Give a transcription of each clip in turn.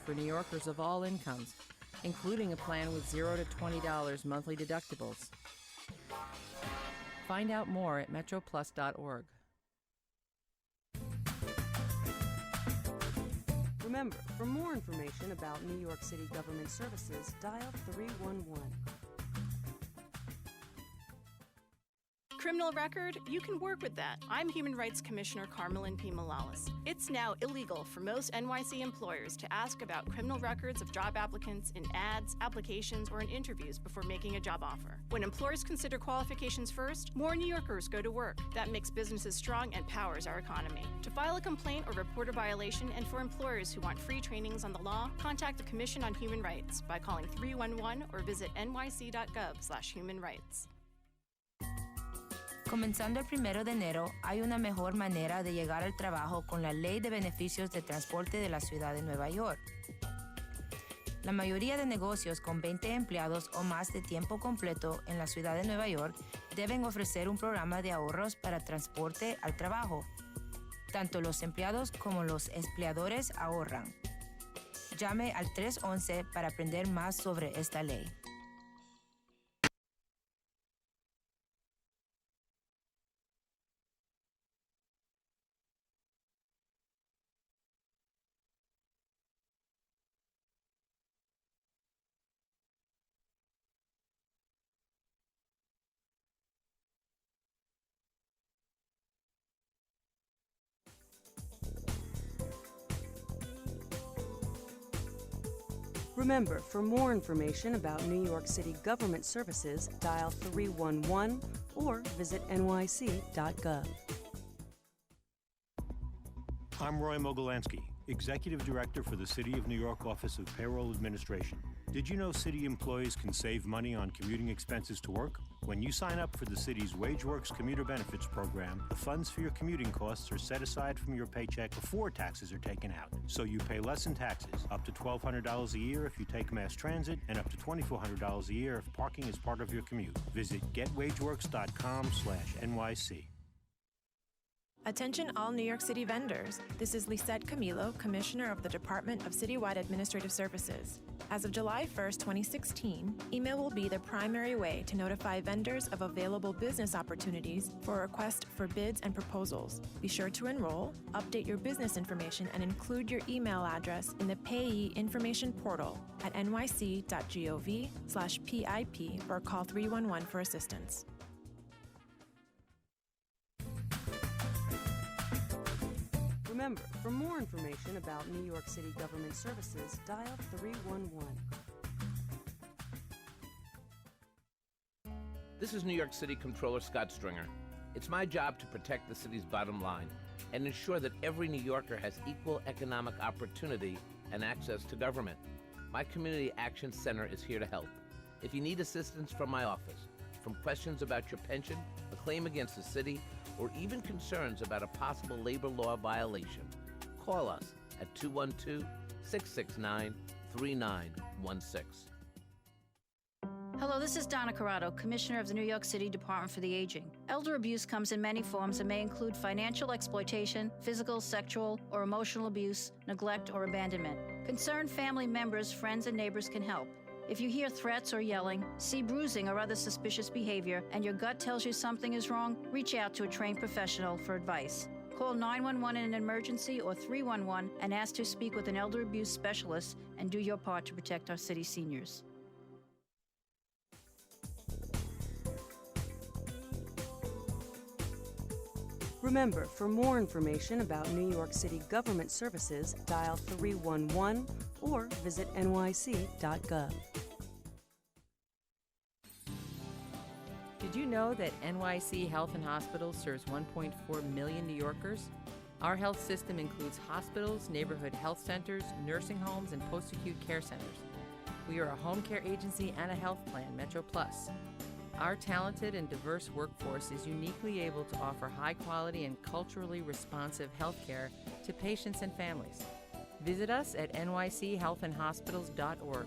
for New Yorkers of all incomes, including a plan with $0 to $20 monthly deductibles. Find out more at metroplus.org. Remember, for more information about New York City government services, dial 311. Criminal record? You can work with that. I'm Human Rights Commissioner Carmelyn P. Malalas. It's now illegal for most NYC employers to ask about criminal records of job applicants in ads, applications, or in interviews before making a job offer. When employers consider qualifications first, more New Yorkers go to work. That makes businesses strong and powers our economy. To file a complaint or report a violation, and for employers who want free trainings on the law, contact the Commission on Human Rights by calling 311 or visit nyc.gov/humanrights. Comenzando el 1 de enero, hay una mejor manera de llegar al trabajo con la Ley de Beneficios de Transporte de la Ciudad de Nueva York. La mayoría de negocios con 20 empleados o más de tiempo completo en la Ciudad de Nueva York deben ofrecer un programa de ahorros para transporte al trabajo. Tanto los empleados como los empleadores ahorran. Llame al 311 para aprender más sobre esta ley. Remember, for more information about New York City government services, dial 311 or visit nyc.gov. I'm Roy Mogolansky, Executive Director for the City of New York Office of Payroll Administration. Did you know city employees can save money on commuting expenses to work? When you sign up for the city's WageWorks Commuter Benefits Program, the funds for your commuting costs are set aside from your paycheck before taxes are taken out. So you pay less in taxes, up to $1,200 a year if you take mass transit, and up to $2,400 a year if parking is part of your commute. Visit getwageworks.com/NYC. Attention all New York City vendors. This is Lisette Camilo, Commissioner of the Department of Citywide Administrative Services. As of July 1st, 2016, email will be the primary way to notify vendors of available business opportunities for a request for bids and proposals. Be sure to enroll, update your business information, and include your email address in the Payee Information Portal at nyc.gov/PIP or call 311 for assistance. Remember, for more information about New York City government services, dial 311. This is New York City Comptroller Scott Stringer. It's my job to protect the city's bottom line and ensure that every New Yorker has equal economic opportunity and access to government. My Community Action Center is here to help. If you need assistance from my office, from questions about your pension, a claim against the city, or even concerns about a possible labor law violation, call us at 212-669-3916. Hello, this is Donna Corrado, Commissioner of the New York City Department for the Aging. Elder abuse comes in many forms and may include financial exploitation, physical, sexual, or emotional abuse, neglect, or abandonment. Concerned family members, friends, and neighbors can help. If you hear threats or yelling, see bruising or other suspicious behavior, and your gut tells you something is wrong, reach out to a trained professional for advice. Call 911 in an emergency or 311 and ask to speak with an elder abuse specialist and do your part to protect our city seniors. Remember, for more information about New York City government services, dial 311 or visit nyc.gov. Did you know that NYC Health and Hospitals serves 1.4 million New Yorkers? Our health system includes hospitals, neighborhood health centers, nursing homes, and post-acute care centers. We are a home care agency and a health plan, Metro Plus. Our talented and diverse workforce is uniquely able to offer high-quality and culturally responsive health care to patients and families. Visit us at nychealthandhospitals.org.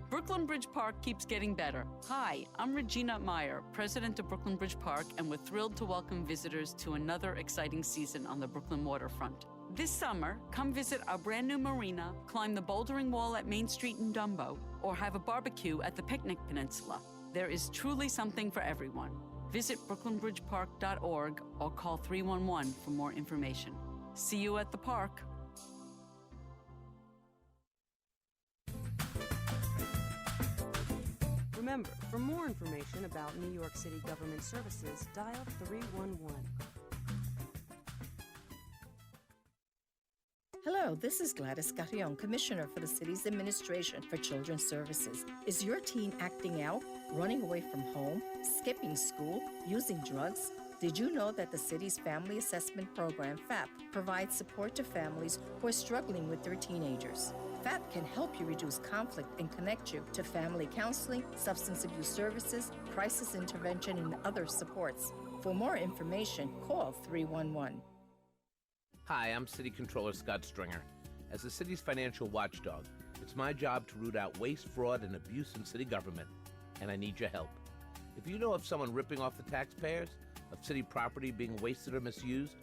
Brooklyn Bridge Park keeps getting better. Hi, I'm Regina Meyer, president of Brooklyn Bridge Park, and we're thrilled to welcome visitors to another exciting season on the Brooklyn waterfront. This summer, come visit our brand new marina, climb the bouldering wall at Main Street in Dumbo, or have a barbecue at the Picnic Peninsula. There is truly something for everyone. Visit brooklynbridgepark.org or call 311 for more information. See you at the park. Remember, for more information about New York City government services, dial 311. Hello, this is Gladys Carrion, Commissioner for the city's Administration for Children's Services. Is your teen acting out, running away from home, skipping school, using drugs? Did you know that the city's Family Assessment Program, FAP, provides support to families who are struggling with their teenagers? FAP can help you reduce conflict and connect you to family counseling, substance abuse services, crisis intervention, and other supports. For more information, call 311. Hi, I'm City Controller Scott Stringer. As the city's financial watchdog, it's my job to root out waste, fraud, and abuse in city government, and I need your help. If you know of someone ripping off the taxpayers, of city property being wasted or misused,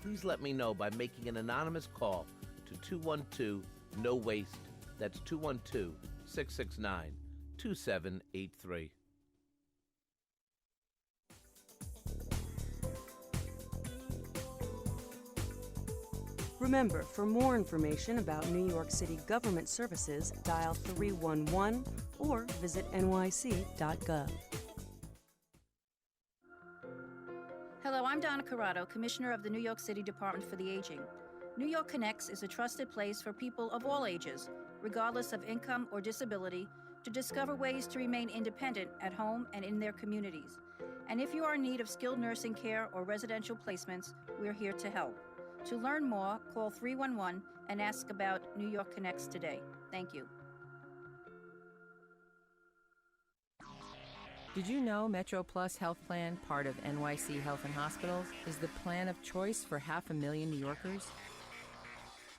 please let me know by making an anonymous call to 212-NO-WASTE. That's 212-669-2783. Remember, for more information about New York City government services, dial 311 or visit nyc.gov. Hello, I'm Donna Corrado, Commissioner of the New York City Department for the Aging. New York Connects is a trusted place for people of all ages, regardless of income or disability, to discover ways to remain independent at home and in their communities. And if you are in need of skilled nursing care or residential placements, we're here to help. To learn more, call 311 and ask about New York Connects today. Thank you. Did you know Metro Plus Health Plan, part of NYC Health and Hospitals, is the plan of choice for 500,000 New Yorkers?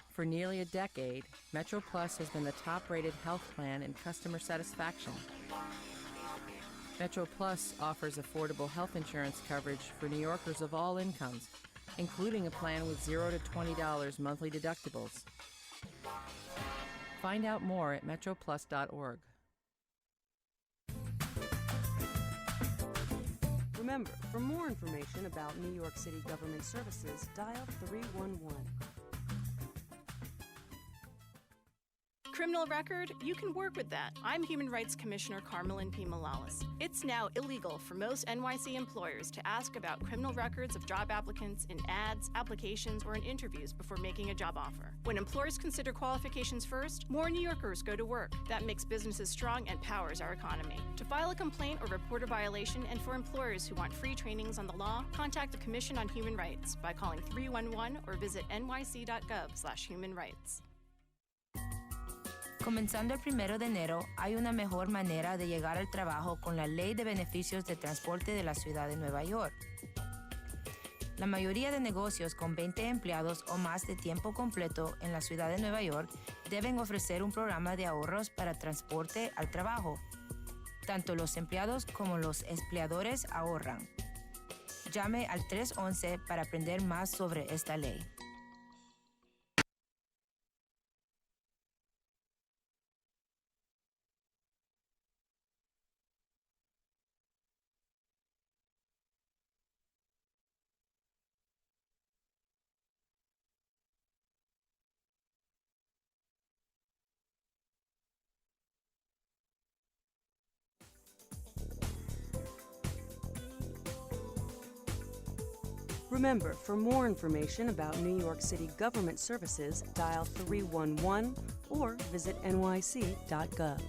For nearly a decade, Metro Plus has been the top-rated health plan in customer satisfaction. Metro Plus offers affordable health insurance coverage for New Yorkers of all incomes, including a plan with $0 to $20 monthly deductibles. Find out more at metroplus.org. Remember, for more information about New York City government services, dial 311. Criminal record? You can work with that. I'm Human Rights Commissioner Carmelyn P. Morales. It's now illegal for most NYC employers to ask about criminal records of job applicants in ads, applications, or in interviews before making a job offer. When employers consider qualifications first, more New Yorkers go to work. That makes businesses strong and powers our economy. To file a complaint or report a violation, and for employers who want free trainings on the law, contact the Commission on Human Rights by calling 311 or visit nyc.gov/humanrights. Comenzando el 1 de enero, hay una mejor manera de llegar al trabajo con la Ley de Beneficios de Transporte de la Ciudad de Nueva York. La mayoría de negocios con 20 empleados o más de tiempo completo en la Ciudad de Nueva York deben ofrecer un programa de ahorros para transporte al trabajo. Tanto los empleados como los empleadores ahorran. Llame al 311 para aprender más sobre esta ley. Remember, for more information about New York City government services, dial 311 or visit nyc.gov.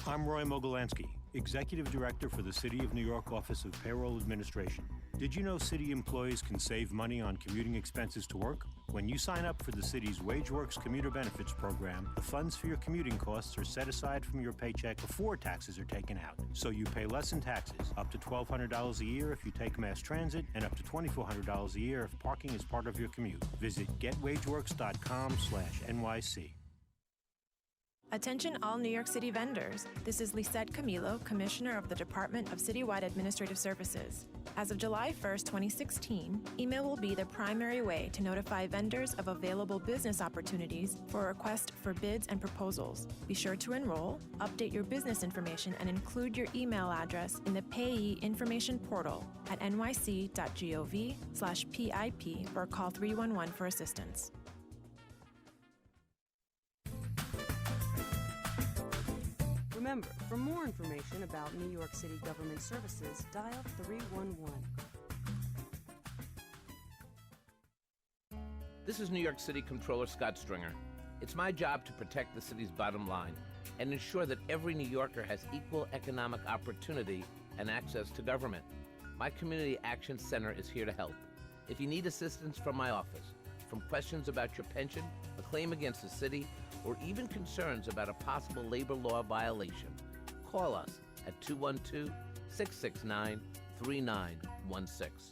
I'm Roy Mogolansky, Executive Director for the City of New York Office of Payroll Administration. Did you know city employees can save money on commuting expenses to work? When you sign up for the city's WageWorks commuter benefits program, the funds for your commuting costs are set aside from your paycheck before taxes are taken out. So you pay less in taxes, up to $1,200 a year if you take mass transit, and up to $2,400 a year if parking is part of your commute. Visit getwageworks.com/NYC. Attention all New York City vendors. This is Lisette Camilo, Commissioner of the Department of Citywide Administrative Services. As of July 1st, 2016, email will be the primary way to notify vendors of available business opportunities for a request for bids and proposals. Be sure to enroll, update your business information, and include your email address in the Payee Information Portal at nyc.gov/PIP or call 311 for assistance. Remember, for more information about New York City government services, dial 311. This is New York City Comptroller Scott Stringer. It's my job to protect the city's bottom line and ensure that every New Yorker has equal economic opportunity and access to government. My Community Action Center is here to help. If you need assistance from my office, from questions about your pension, a claim against the city, or even concerns about a possible labor law violation, call us at 212-669-3916.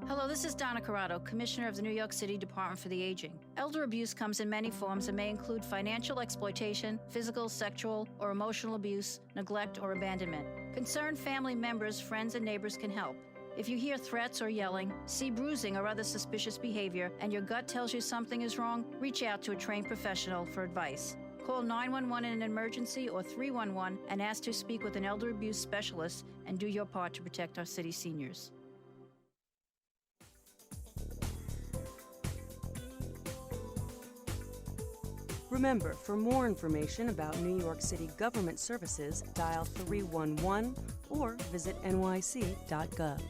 Hello, this is Donna Corrado, Commissioner of the New York City Department for the Aging. Elder abuse comes in many forms and may include financial exploitation, physical, sexual, or emotional abuse, neglect, or abandonment. Concerned family members, friends, and neighbors can help. If you hear threats or yelling, see bruising or other suspicious behavior, and your gut tells you something is wrong, reach out to a trained professional for advice. Call 911 in an emergency or 311 and ask to speak with an elder abuse specialist and do your part to protect our city seniors. Remember, for more information about New York City government services, dial 311 or visit nyc.gov.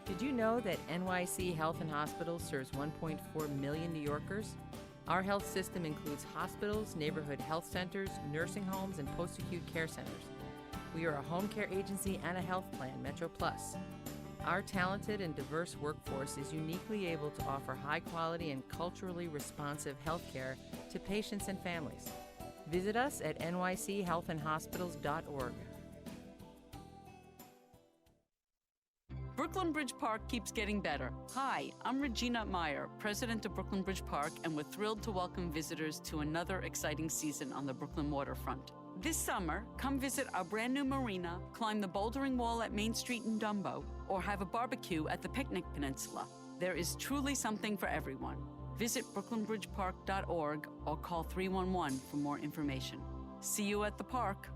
Did you know that NYC Health and Hospitals serves 1.4 million New Yorkers? Our health system includes hospitals, neighborhood health centers, nursing homes, and post-acute care centers. We are a home care agency and a health plan, Metro Plus. Our talented and diverse workforce is uniquely able to offer high-quality and culturally responsive health care to patients and families. Visit us at nychealthandhospitals.org. Brooklyn Bridge Park keeps getting better. Hi, I'm Regina Meyer, president of Brooklyn Bridge Park, and we're thrilled to welcome visitors to another exciting season on the Brooklyn waterfront. This summer, come visit our brand new marina, climb the bouldering wall at Main Street in Dumbo, or have a barbecue at the Picnic Peninsula. There is truly something for everyone. Visit brooklynbridgepark.org or call 311 for more information. See you at the park.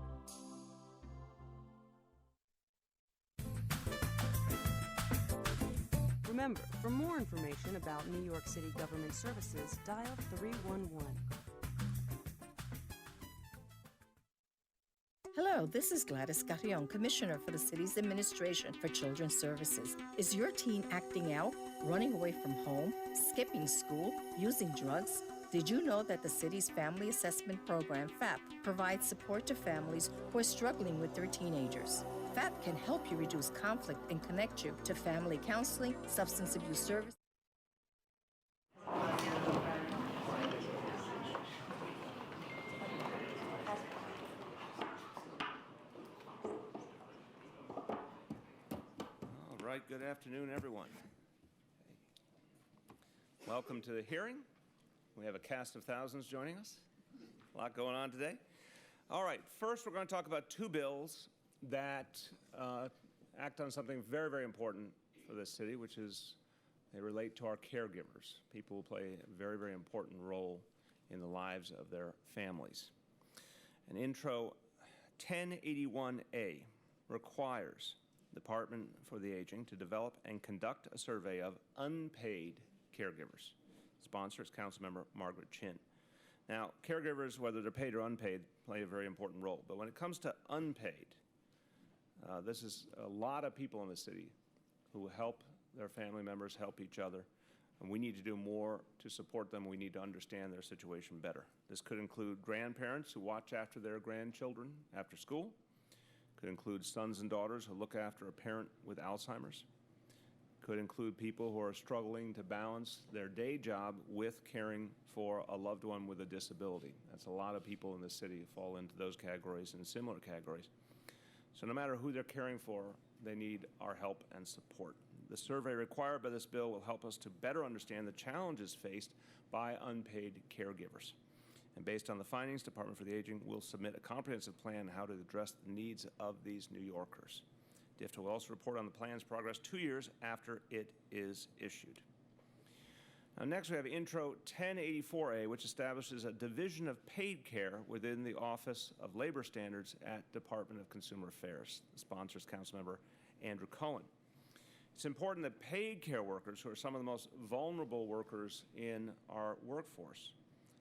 Remember, for more information about New York City government services, dial 311. Hello, this is Gladys Carrion, Commissioner for the city's Administration for Children's Services. Is your teen acting out, running away from home, skipping school, using drugs? Did you know that the city's Family Assessment Program, FAP, provides support to families who are struggling with their teenagers? FAP can help you reduce conflict and connect you to family counseling, substance abuse service. All right, good afternoon, everyone. Welcome to the hearing. We have a cast of thousands joining us. A lot going on today. All right, first we're going to talk about two bills that act on something very, very important for this city, which is they relate to our caregivers, people who play a very, very important role in the lives of their families. An intro 1081A requires the Department for the Aging to develop and conduct a survey of unpaid caregivers. Sponsor is Councilmember Margaret Chin. Now, caregivers, whether they're paid or unpaid, play a very important role. But when it comes to unpaid, this is a lot of people in the city who help their family members, help each other, and we need to do more to support them. We need to understand their situation better. This could include grandparents who watch after their grandchildren after school. Could include sons and daughters who look after a parent with Alzheimer's. Could include people who are struggling to balance their day job with caring for a loved one with a disability. That's a lot of people in the city who fall into those categories and similar categories. So no matter who they're caring for, they need our help and support. The survey required by this bill will help us to better understand the challenges faced by unpaid caregivers. And based on the findings, Department for the Aging will submit a comprehensive plan on how to address the needs of these New Yorkers. DFTA will also report on the plan's progress 2 years after it is issued. Now, next we have Intro 1084A, which establishes a division of paid care within the Office of Labor Standards at Department of Consumer Affairs. The sponsor is Councilmember Andrew Cohen. It's important that paid care workers, who are some of the most vulnerable workers in our workforce,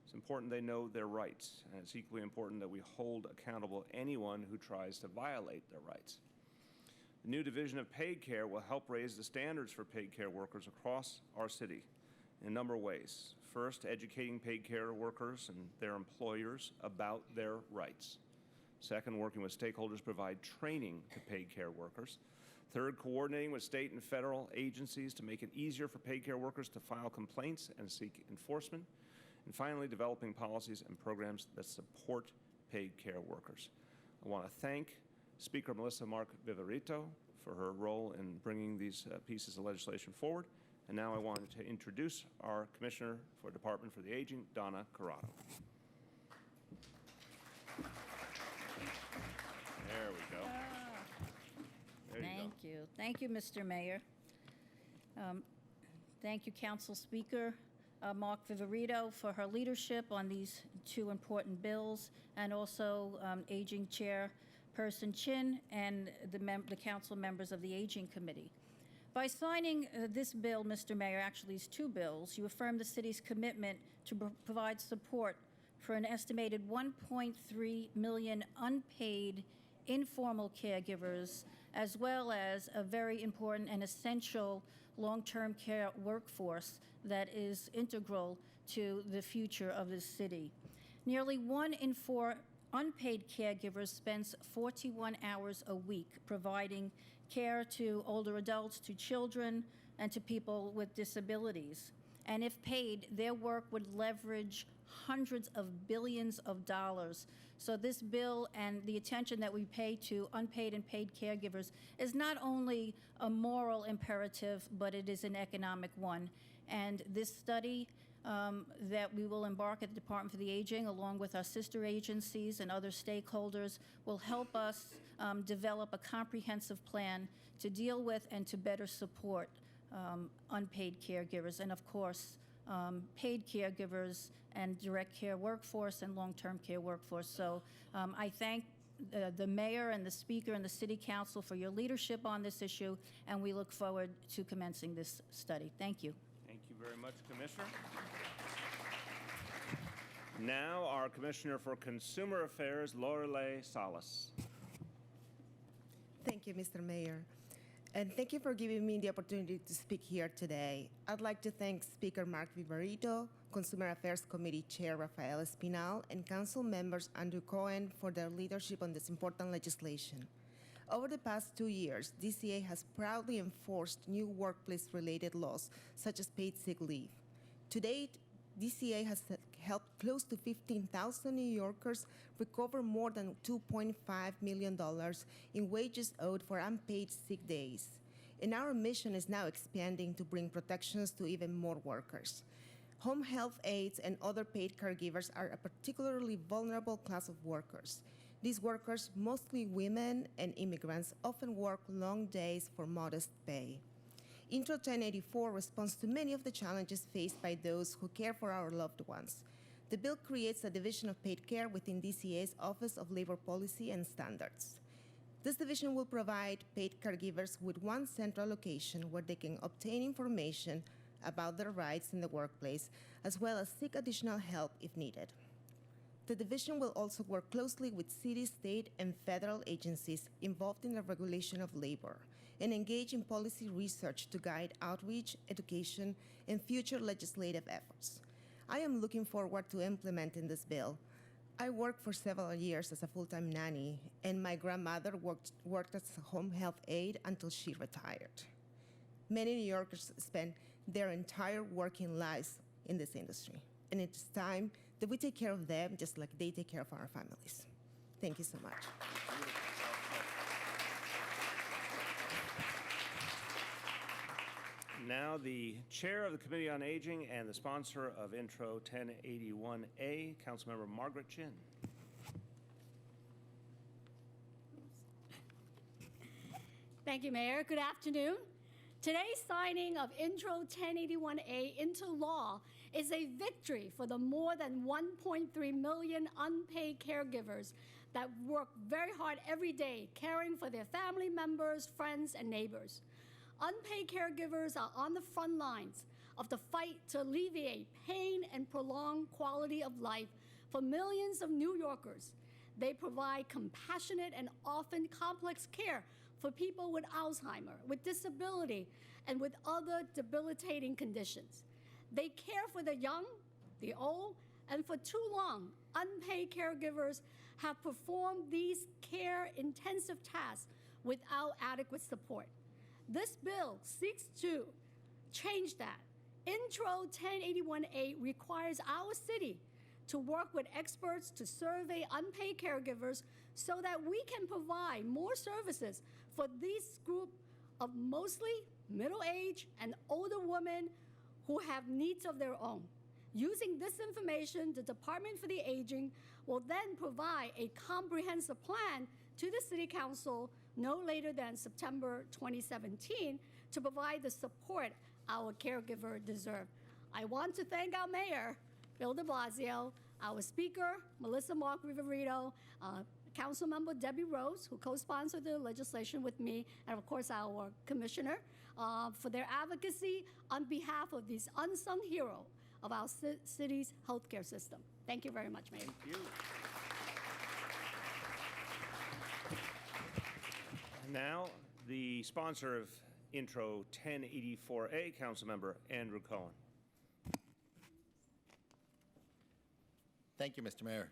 it's important they know their rights, and it's equally important that we hold accountable anyone who tries to violate their rights. The new division of paid care will help raise the standards for paid care workers across our city in a number of ways. First, educating paid care workers and their employers about their rights. Second, working with stakeholders to provide training to paid care workers. Third, coordinating with state and federal agencies to make it easier for paid care workers to file complaints and seek enforcement. And finally, developing policies and programs that support paid care workers. I want to thank Speaker Melissa Mark Viverito for her role in bringing these pieces of legislation forward. And now I wanted to introduce our Commissioner for Department for the Aging, Donna Corrado. There we go. There you Thank you. Thank you, Mr. Mayor. Thank you, Council Speaker Mark Viverito, for her leadership on these two important bills, and also Aging Chairperson Chin and the council members of the Aging Committee. By signing this bill, Mr. Mayor, actually these two bills, you affirm the city's commitment to provide support for an estimated 1.3 million unpaid informal caregivers, as well as a very important and essential long-term care workforce that is integral to the future of the city. Nearly 1 in 4 unpaid caregivers spends 41 hours a week providing care to older adults, to children, and to people with disabilities. And if paid, their work would leverage hundreds of billions of dollars. So this bill and the attention that we pay to unpaid and paid caregivers is not only a moral imperative, but it is an economic one. And this study that we will embark at the Department for the Aging, along with our sister agencies and other stakeholders, will help us develop a comprehensive plan to deal with and to better support unpaid caregivers, and of course, paid caregivers and direct care workforce and long-term care workforce. So I thank the mayor and the speaker and the city council for your leadership on this issue, and we look forward to commencing this study. Thank you. Thank you very much, Commissioner. Now, our Commissioner for Consumer Affairs, Lorelei Salas. Thank you, Mr. Mayor. And thank you for giving me the opportunity to speak here today. I'd like to thank Speaker Mark Viverito, Consumer Affairs Committee Chair Rafael Espinal, and Council members Andrew Cohen for their leadership on this important legislation. Over the past 2 years, DCA has proudly enforced new workplace-related laws, such as paid sick leave. To date, DCA has helped close to 15,000 New Yorkers recover more than $2.5 million in wages owed for unpaid sick days. And our mission is now expanding to bring protections to even more workers. Home health aides and other paid caregivers are a particularly vulnerable class of workers. These workers, mostly women and immigrants, often work long days for modest pay. Intro 1084 responds to many of the challenges faced by those who care for our loved ones. The bill creates a division of paid care within DCA's Office of Labor Policy and Standards. This division will provide paid caregivers with one central location where they can obtain information about their rights in the workplace, as well as seek additional help if needed. The division will also work closely with city, state, and federal agencies involved in the regulation of labor and engage in policy research to guide outreach, education, and future legislative efforts. I am looking forward to implementing this bill. I worked for several years as a full-time nanny, and my grandmother worked as a home health aide until she retired. Many New Yorkers spend their entire working lives in this industry, and it's time that we take care of them just like they take care of our families. Thank you so much. Now, the chair of the Committee on Aging and the sponsor of Intro 1081A, Councilmember Margaret Chin. Thank you, Mayor. Good afternoon. Today's signing of Intro 1081A into law is a victory for the more than 1.3 million unpaid caregivers that work very hard every day caring for their family members, friends, and neighbors. Unpaid caregivers are on the front lines of the fight to alleviate pain and prolong quality of life for millions of New Yorkers. They provide compassionate and often complex care for people with Alzheimer's, with disability, and with other debilitating conditions. They care for the young, the old, and for too long, unpaid caregivers have performed these care-intensive tasks without adequate support. This bill seeks to change that. Intro 1081A requires our city to work with experts to survey unpaid caregivers so that we can provide more services for this group of mostly middle-aged and older women who have needs of their own. Using this information, the Department for the Aging will then provide a comprehensive plan to the City Council no later than September 2017 to provide the support our caregiver deserve. I want to thank our Mayor, Bill de Blasio, our Speaker, Melissa Mark Viverito, Councilmember Debbie Rose, who co-sponsored the legislation with me, and of course our Commissioner, for their advocacy on behalf of this unsung hero of our city's healthcare system. Thank you very much, Mayor. Thank you. Now, the sponsor of Intro 1084A, Councilmember Andrew Cohen. Thank you, Mr. Mayor.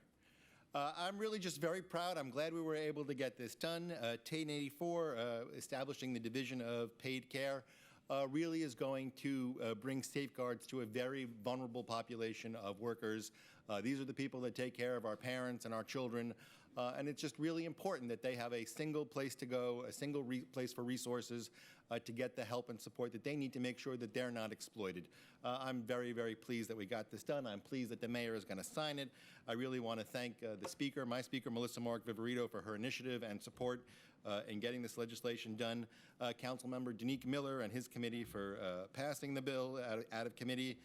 I'm really just very proud. I'm glad we were able to get this done. 1084, establishing the Division of Paid Care, really is going to bring safeguards to a very vulnerable population of workers. These are the people that take care of our parents and our children, and it's just really important that they have a single place to go, a single place for resources to get the help and support that they need to make sure that they're not exploited. I'm very, very pleased that we got this done. I'm pleased that the mayor is going to sign it. I really want to thank the speaker, my speaker, Melissa Mark Viverito, for her initiative and support in getting this legislation done. Councilmember Danique Miller and his committee for passing the bill out of committee,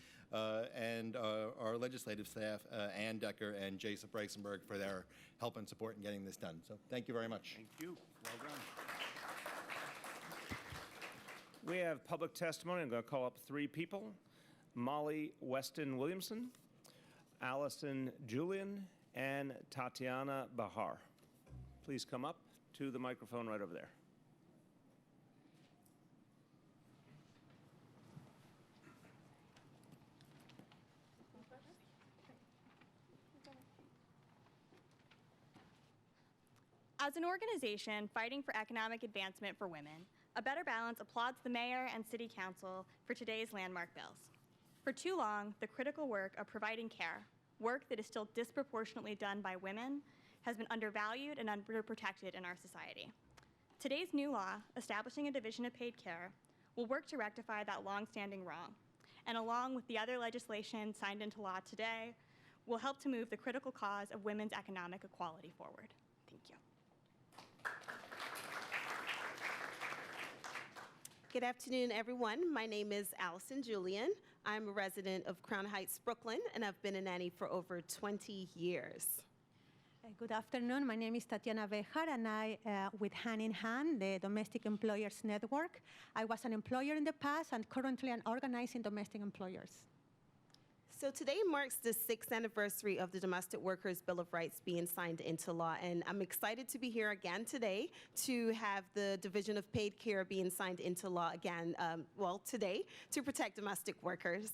and our legislative staff, Ann Decker and Jason Breisenberg, for their help and support in getting this done. So thank you very much. Thank you. Well done. We have public testimony. I'm going to call up three people: Molly Weston Williamson, Allison Julian, and Tatiana Bahar. Please come up to the microphone right over there. As an organization fighting for economic advancement for women, A Better Balance applauds the Mayor and City Council for today's landmark bills. For too long, the critical work of providing care, work that is still disproportionately done by women, has been undervalued and underprotected in our society. Today's new law, establishing a Division of Paid Care, will work to rectify that longstanding wrong, and along with the other legislation signed into law today, will help to move the critical cause of women's economic equality forward. Thank you. Good afternoon, everyone. My name is Allison Julian. I'm a resident of Crown Heights, Brooklyn, and I've been a nanny for over 20 years. Good afternoon. My name is Tatiana Bejar, and I, with Hand in Hand, the Domestic Employers Network. I was an employer in the past and currently an organizing domestic employers. So today marks the 6th anniversary of the Domestic Workers Bill of Rights being signed into law, and I'm excited to be here again today to have the Division of Paid Care being signed into law again, today, to protect domestic workers.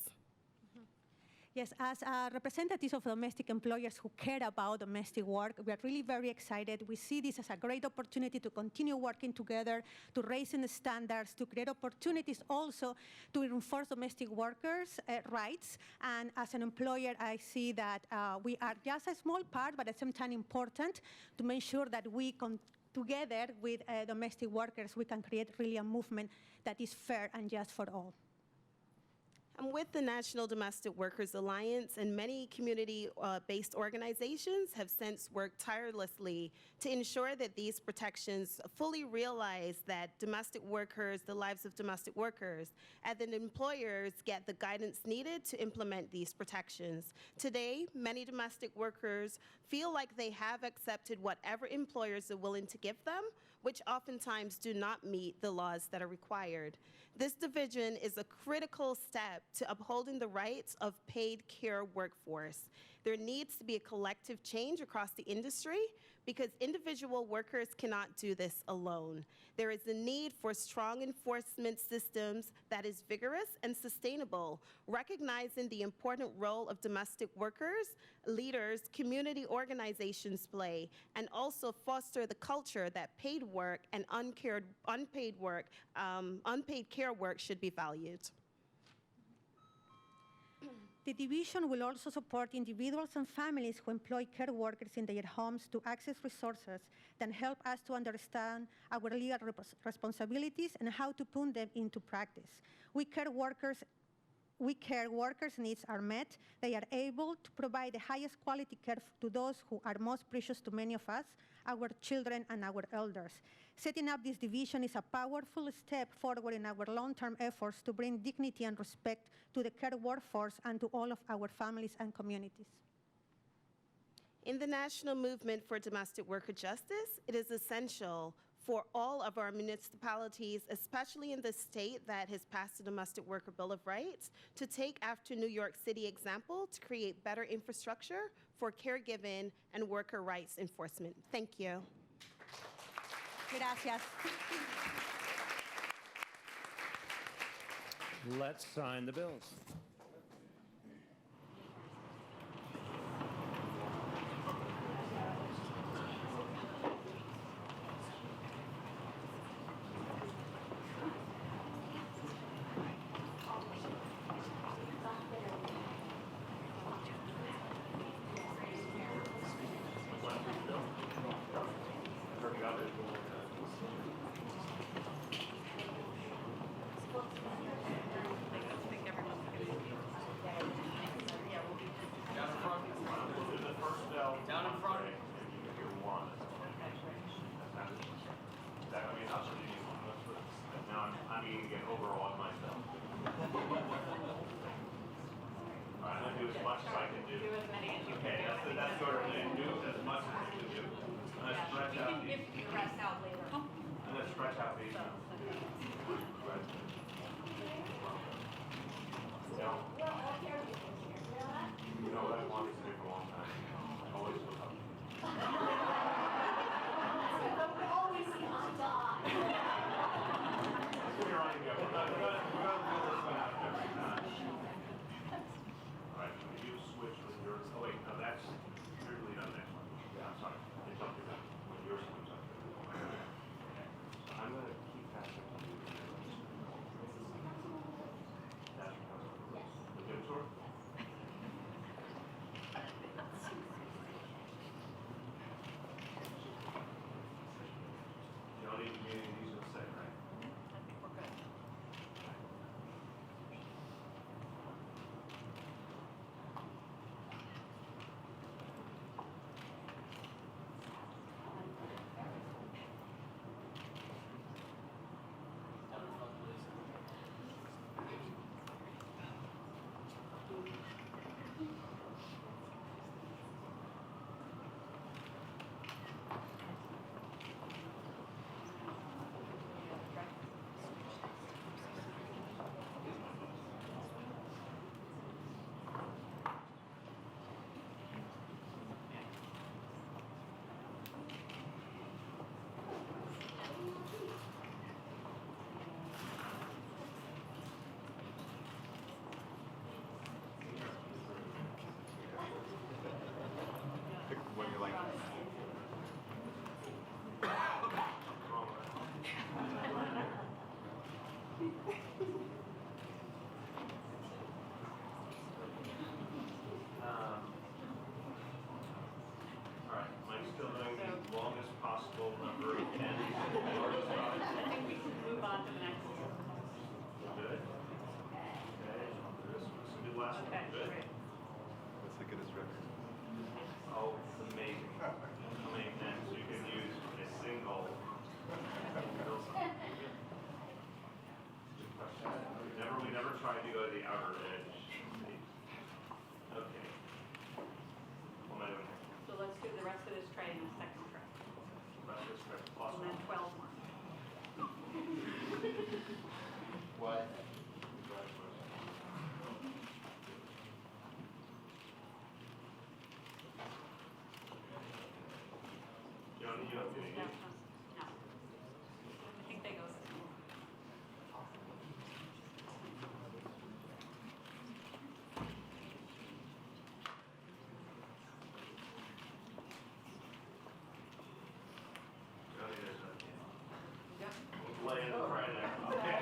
Yes, as representatives of domestic employers who care about domestic work, we are really very excited. We see this as a great opportunity to continue working together, to raise the standards, to create opportunities also to reinforce domestic workers' rights. And as an employer, I see that we are just a small part, but at the same time important, to make sure that we together with domestic workers, we can create really a movement that is fair and just for all. I'm with the National Domestic Workers Alliance, and many community-based organizations have since worked tirelessly to ensure that these protections fully realize that domestic workers, the lives of domestic workers, and that employers get the guidance needed to implement these protections. Today, many domestic workers feel like they have accepted whatever employers are willing to give them, which oftentimes do not meet the laws that are required. This division is a critical step to upholding the rights of paid care workforce. There needs to be a collective change across the industry because individual workers cannot do this alone. There is a need for strong enforcement systems that is vigorous and sustainable, recognizing the important role of domestic workers, leaders, community organizations play, and also foster the culture that paid work and unpaid care work should be valued. The division will also support individuals and families who employ care workers in their homes to access resources that help us to understand our legal responsibilities and how to put them into practice. We care workers' needs are met. They are able to provide the highest quality care to those who are most precious to many of us, our children and our elders. Setting up this division is a powerful step forward in our long-term efforts to bring dignity and respect to the care workforce and to all of our families and communities. In the national movement for domestic worker justice, it is essential for all of our municipalities, especially in the state that has passed the Domestic Worker Bill of Rights, to take after New York City example to create better infrastructure for caregiving and worker rights enforcement. Thank you. Gracias. Let's sign the bills. I'm going to keep that. trying to go to the outer edge. Okay. What am I doing here? So let's do the rest of this tray in the second tray. Rest of this trip. And Awesome. then 12 more. What? You don't need to No. I think they go. Lay in the tray there. Okay.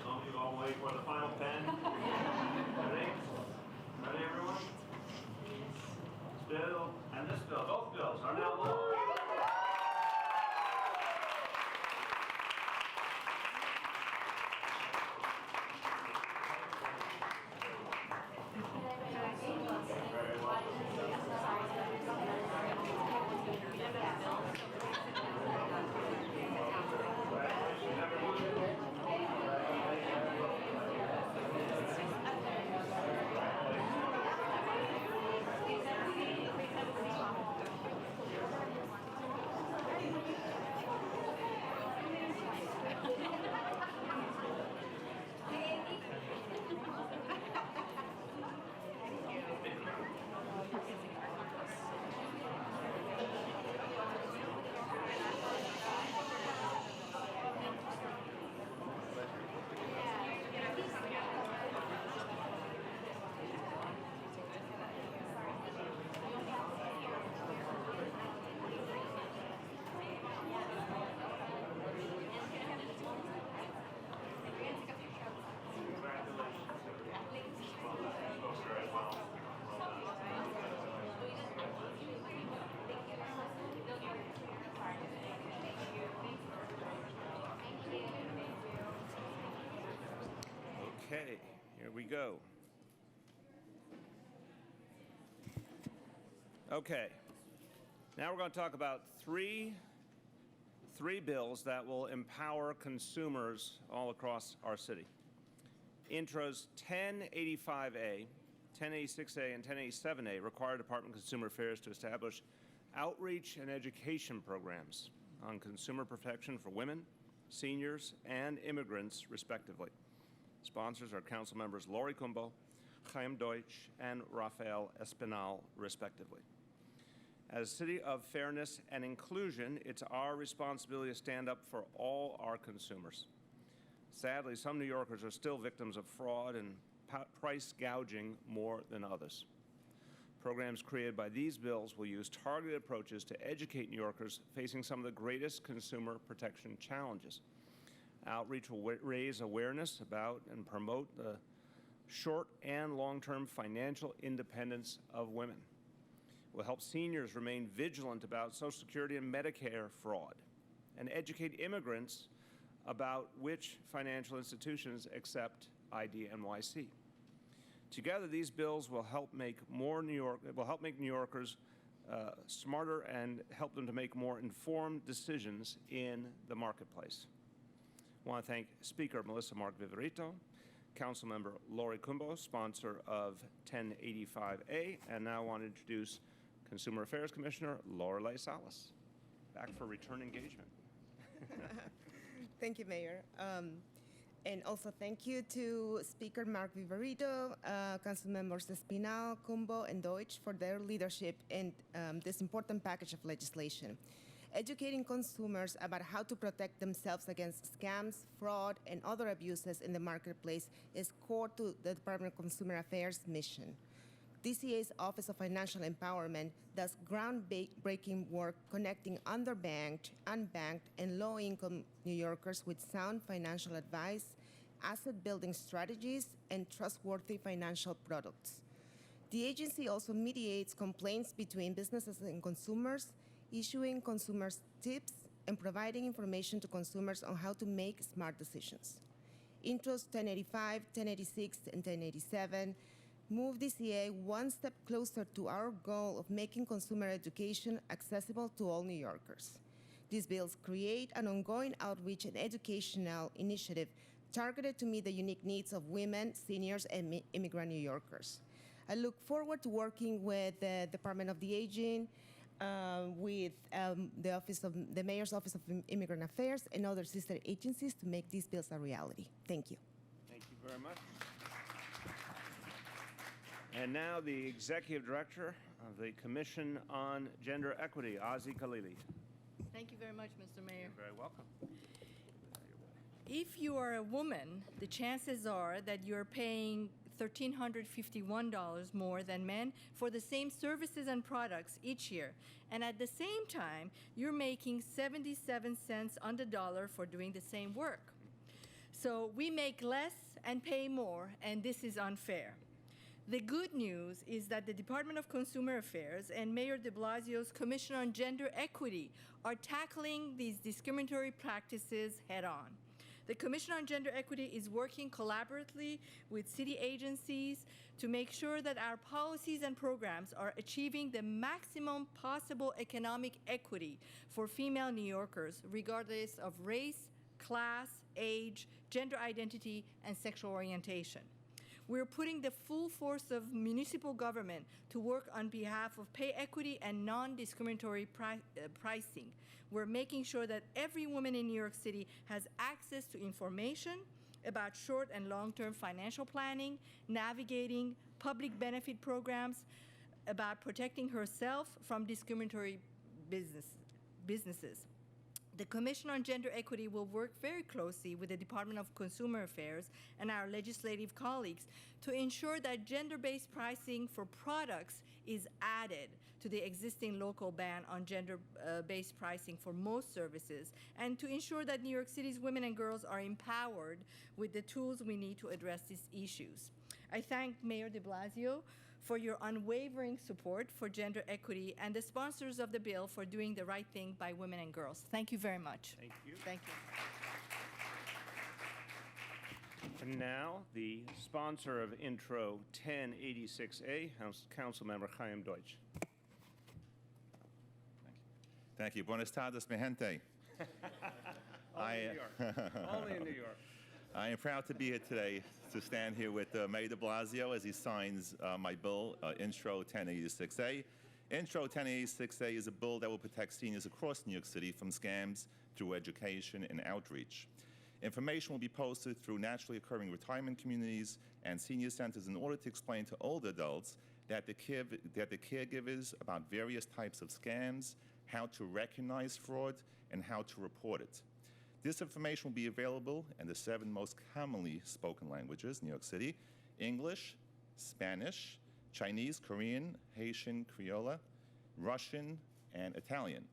Some of you all wait for the final pen. Ready? Ready, everyone? This bill and this bill, both bills are now law. Okay, here we go. Okay, now we're going to talk about three bills that will empower consumers all across our city. Intros 1085A, 1086A, and 1087A require Department of Consumer Affairs to establish outreach and education programs on consumer protection for women, seniors, and immigrants, respectively. Sponsors are Council Members Lori Cumbo, Chaim Deutsch, and Rafael Espinal, respectively. As a city of fairness and inclusion, it's our responsibility to stand up for all our consumers. Sadly, some New Yorkers are still victims of fraud and price gouging more than others. Programs created by these bills will use targeted approaches to educate New Yorkers facing some of the greatest consumer protection challenges. Outreach will raise awareness about and promote the short and long-term financial independence of women. Will help seniors remain vigilant about Social Security and Medicare fraud, and educate immigrants about which financial institutions accept ID NYC. Together, these bills will help make New Yorkers smarter and help them to make more informed decisions in the marketplace. I want to thank Speaker Melissa Mark Viverito, Councilmember Lori Cumbo, sponsor of 1085A, and now I want to introduce Consumer Affairs Commissioner Lorelei Salas. Back for return engagement. Thank you, Mayor. And also thank you to Speaker Mark Viverito, Council Members Espinal, Cumbo, and Deutsch for their leadership in this important package of legislation. Educating consumers about how to protect themselves against scams, fraud, and other abuses in the marketplace is core to the Department of Consumer Affairs' mission. DCA's Office of Financial Empowerment does groundbreaking work connecting underbanked, unbanked, and low-income New Yorkers with sound financial advice, asset-building strategies, and trustworthy financial products. The agency also mediates complaints between businesses and consumers, issuing consumers tips and providing information to consumers on how to make smart decisions. Intros 1085, 1086, and 1087 move DCA one step closer to our goal of making consumer education accessible to all New Yorkers. These bills create an ongoing outreach and educational initiative targeted to meet the unique needs of women, seniors, and immigrant New Yorkers. I look forward to working with the Department of the Aging, with the Mayor's Office of Immigrant Affairs, and other sister agencies to make these bills a reality. Thank you. Thank you very much. And now the Executive Director of the Commission on Gender Equity, Ozzie Khalili. Thank you very much, Mr. Mayor. You're very welcome. If you are a woman, the chances are that you're paying $1,351 more than men for the same services and products each year. And at the same time, you're making 77 cents on the dollar for doing the same work. So we make less and pay more, and this is unfair. The good news is that the Department of Consumer Affairs and Mayor de Blasio's Commission on Gender Equity are tackling these discriminatory practices head-on. The Commission on Gender Equity is working collaboratively with city agencies to make sure that our policies and programs are achieving the maximum possible economic equity for female New Yorkers, regardless of race, class, age, gender identity, and sexual orientation. We're putting the full force of municipal government to work on behalf of pay equity and non-discriminatory pricing. We're making sure that every woman in New York City has access to information about short and long-term financial planning, navigating public benefit programs, about protecting herself from discriminatory businesses. The Commission on Gender Equity will work very closely with the Department of Consumer Affairs and our legislative colleagues to ensure that gender-based pricing for products is added to the existing local ban on gender-based pricing for most services, and to ensure that New York City's women and girls are empowered with the tools we need to address these issues. I thank Mayor de Blasio for your unwavering support for gender equity and the sponsors of the bill for doing the right thing by women and girls. Thank you very much. Thank you. Thank you. And now, the sponsor of Intro 1086A, Councilmember Chaim Deutsch. Thank you. Buenas tardes, mi gente. Only in New York. Only in New York. I am proud to be here today to stand here with Mayor de Blasio as he signs my bill, Intro 1086A. Intro 1086A is a bill that will protect seniors across New York City from scams through education and outreach. Information will be posted through naturally occurring retirement communities and senior centers in order to explain to older adults that the caregivers about various types of scams, how to recognize fraud, and how to report it. This information will be available in the 7 most commonly spoken languages in New York City: English, Spanish, Chinese, Korean, Haitian, Creole, Russian, and Italian.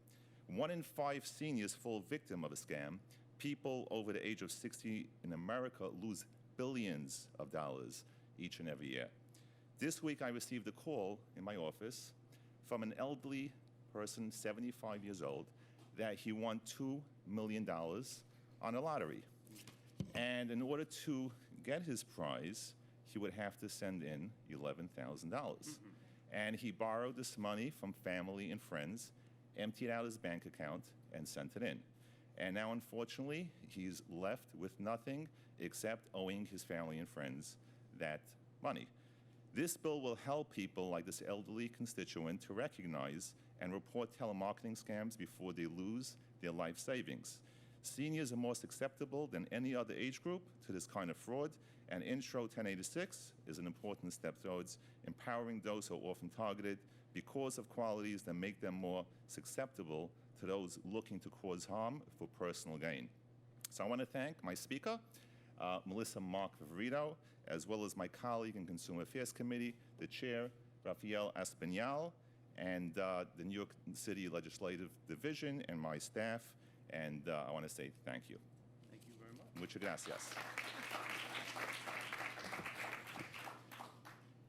1 in 5 seniors fall victim of a scam. People over the age of 60 in America lose billions of dollars each and every year. This week I received a call in my office from an elderly person, 75 years old, that he won $2 million on a lottery. And in order to get his prize, he would have to send in $11,000. And he borrowed this money from family and friends, emptied out his bank account, and sent it in. And now, unfortunately, he's left with nothing except owing his family and friends that money. This bill will help people like this elderly constituent to recognize and report telemarketing scams before they lose their life savings. Seniors are more susceptible than any other age group to this kind of fraud, and Intro 1086 is an important step towards empowering those who are often targeted because of qualities that make them more susceptible to to those looking to cause harm for personal gain. So I want to thank my speaker, Melissa Mark Viverito, as well as my colleague in Consumer Affairs Committee, the chair, Rafael Espinal, and the New York City Legislative Division and my staff. And I want to say thank you. Thank you very much. Muchas gracias.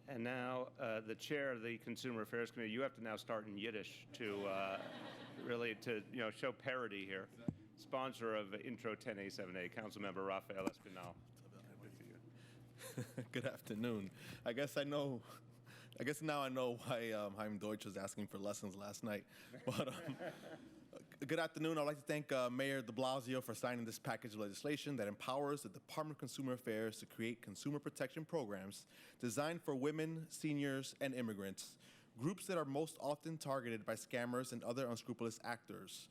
And now, the chair of the Consumer Affairs Committee, you have to now start in Yiddish to really show parity here. Sponsor of Intro 10A7A, Councilmember Rafael Espinal. Good afternoon. I guess now I know why Chaim Deutsch was asking for lessons last night. But good afternoon. I'd like to thank Mayor de Blasio for signing this package of legislation that empowers the Department of Consumer Affairs to create consumer protection programs designed for women, seniors, and immigrants, groups that are most often targeted by scammers and other unscrupulous actors.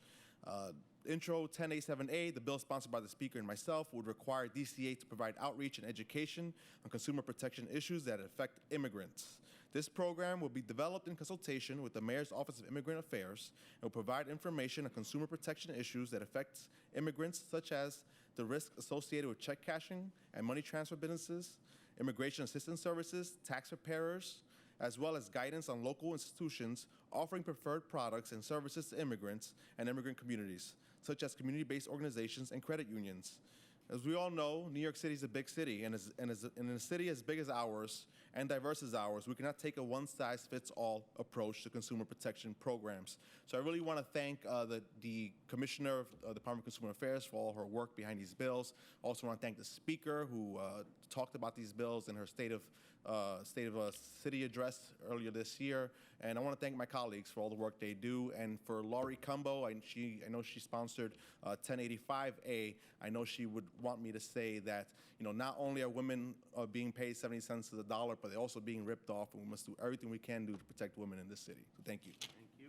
Intro 10A7A, the bill sponsored by the Speaker and myself, would require DCA to provide outreach and education on consumer protection issues that affect immigrants. This program will be developed in consultation with the Mayor's Office of Immigrant Affairs and will provide information on consumer protection issues that affect immigrants, such as the risk associated with check cashing and money transfer businesses, immigration assistance services, tax preparers, as well as guidance on local institutions offering preferred products and services to immigrants and immigrant communities, such as community-based organizations and credit unions. As we all know, New York City is a big city, and in a city as big as ours and diverse as ours, we cannot take a one-size-fits-all approach to consumer protection programs. So I really want to thank the Commissioner of the Department of Consumer Affairs for all her work behind these bills. Also want to thank the Speaker who talked about these bills in her State of City address earlier this year. And I want to thank my colleagues for all the work they do. And for Laurie Cumbo, I know she sponsored 1085A. I know she would want me to say that, not only are women being paid 70 cents to the dollar, but they're also being ripped off, and we must do everything we can do to protect women in this city. So thank you. Thank you.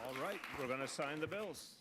All right, we're going to sign the bills.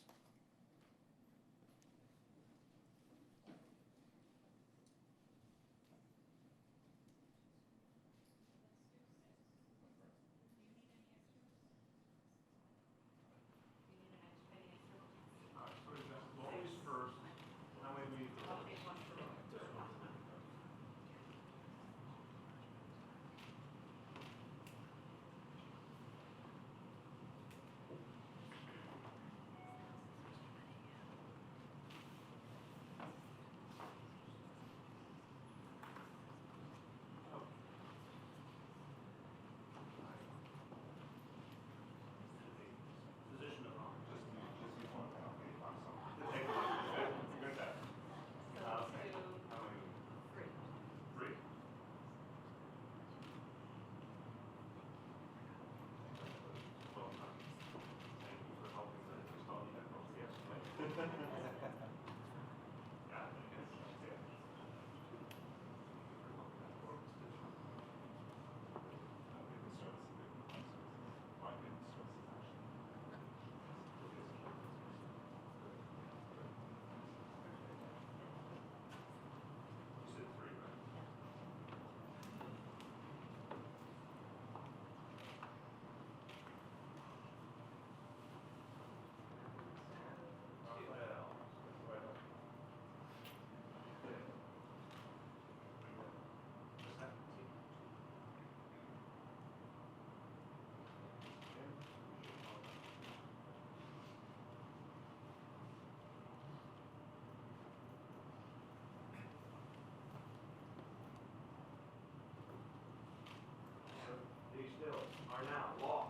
These bills are now law.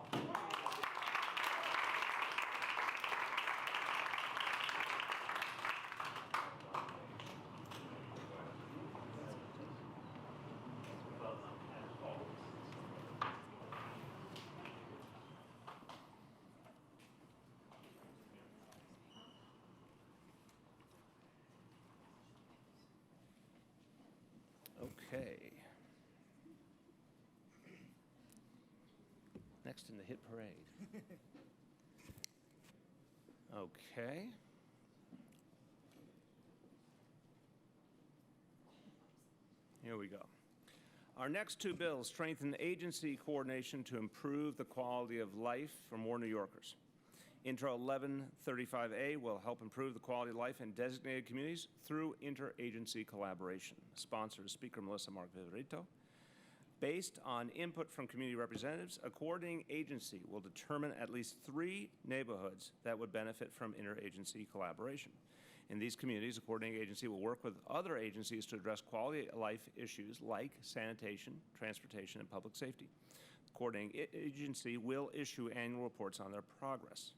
Okay. Next in the hit parade. Okay. Here we go. Our next two bills strengthen agency coordination to improve the quality of life for more New Yorkers. Intro 1135A will help improve the quality of life in designated communities through interagency collaboration. Sponsor is Speaker Melissa Mark Viverito. Based on input from community representatives, a coordinating agency will determine at least 3 neighborhoods that would benefit from interagency collaboration. In these communities, a coordinating agency will work with other agencies to address quality of life issues like sanitation, transportation, and public safety. The coordinating agency will issue annual reports on their progress.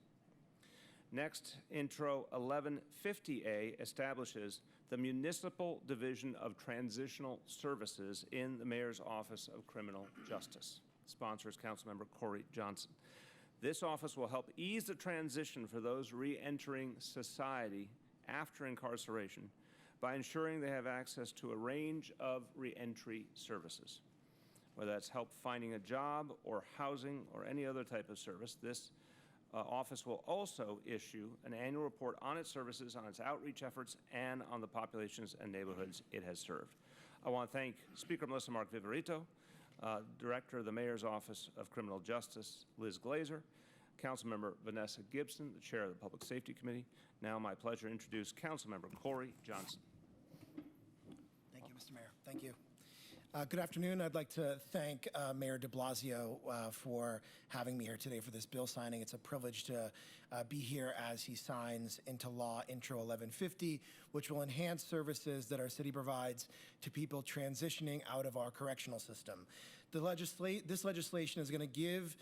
Next, Intro 1150A establishes the Municipal Division of Transitional Services in the Mayor's Office of Criminal Justice. Sponsor is Councilmember Corey Johnson. This office will help ease the transition for those re-entering society after incarceration by ensuring they have access to a range of re-entry services. Whether that's help finding a job or housing or any other type of service, this office will also issue an annual report on its services, on its outreach efforts, and on the populations and neighborhoods it has served. I want to thank Speaker Melissa Mark Viverito, Director of the Mayor's Office of Criminal Justice, Liz Glazer, Councilmember Vanessa Gibson, the Chair of the Public Safety Committee. Now my pleasure to introduce Councilmember Corey Johnson. Thank you, Mr. Mayor. Thank you. Good afternoon. I'd like to thank Mayor de Blasio for having me here today for this bill signing. It's a privilege to be here as he signs into law Intro 1150, which will enhance services that our city provides to people transitioning out of our correctional system. This legislation is going to give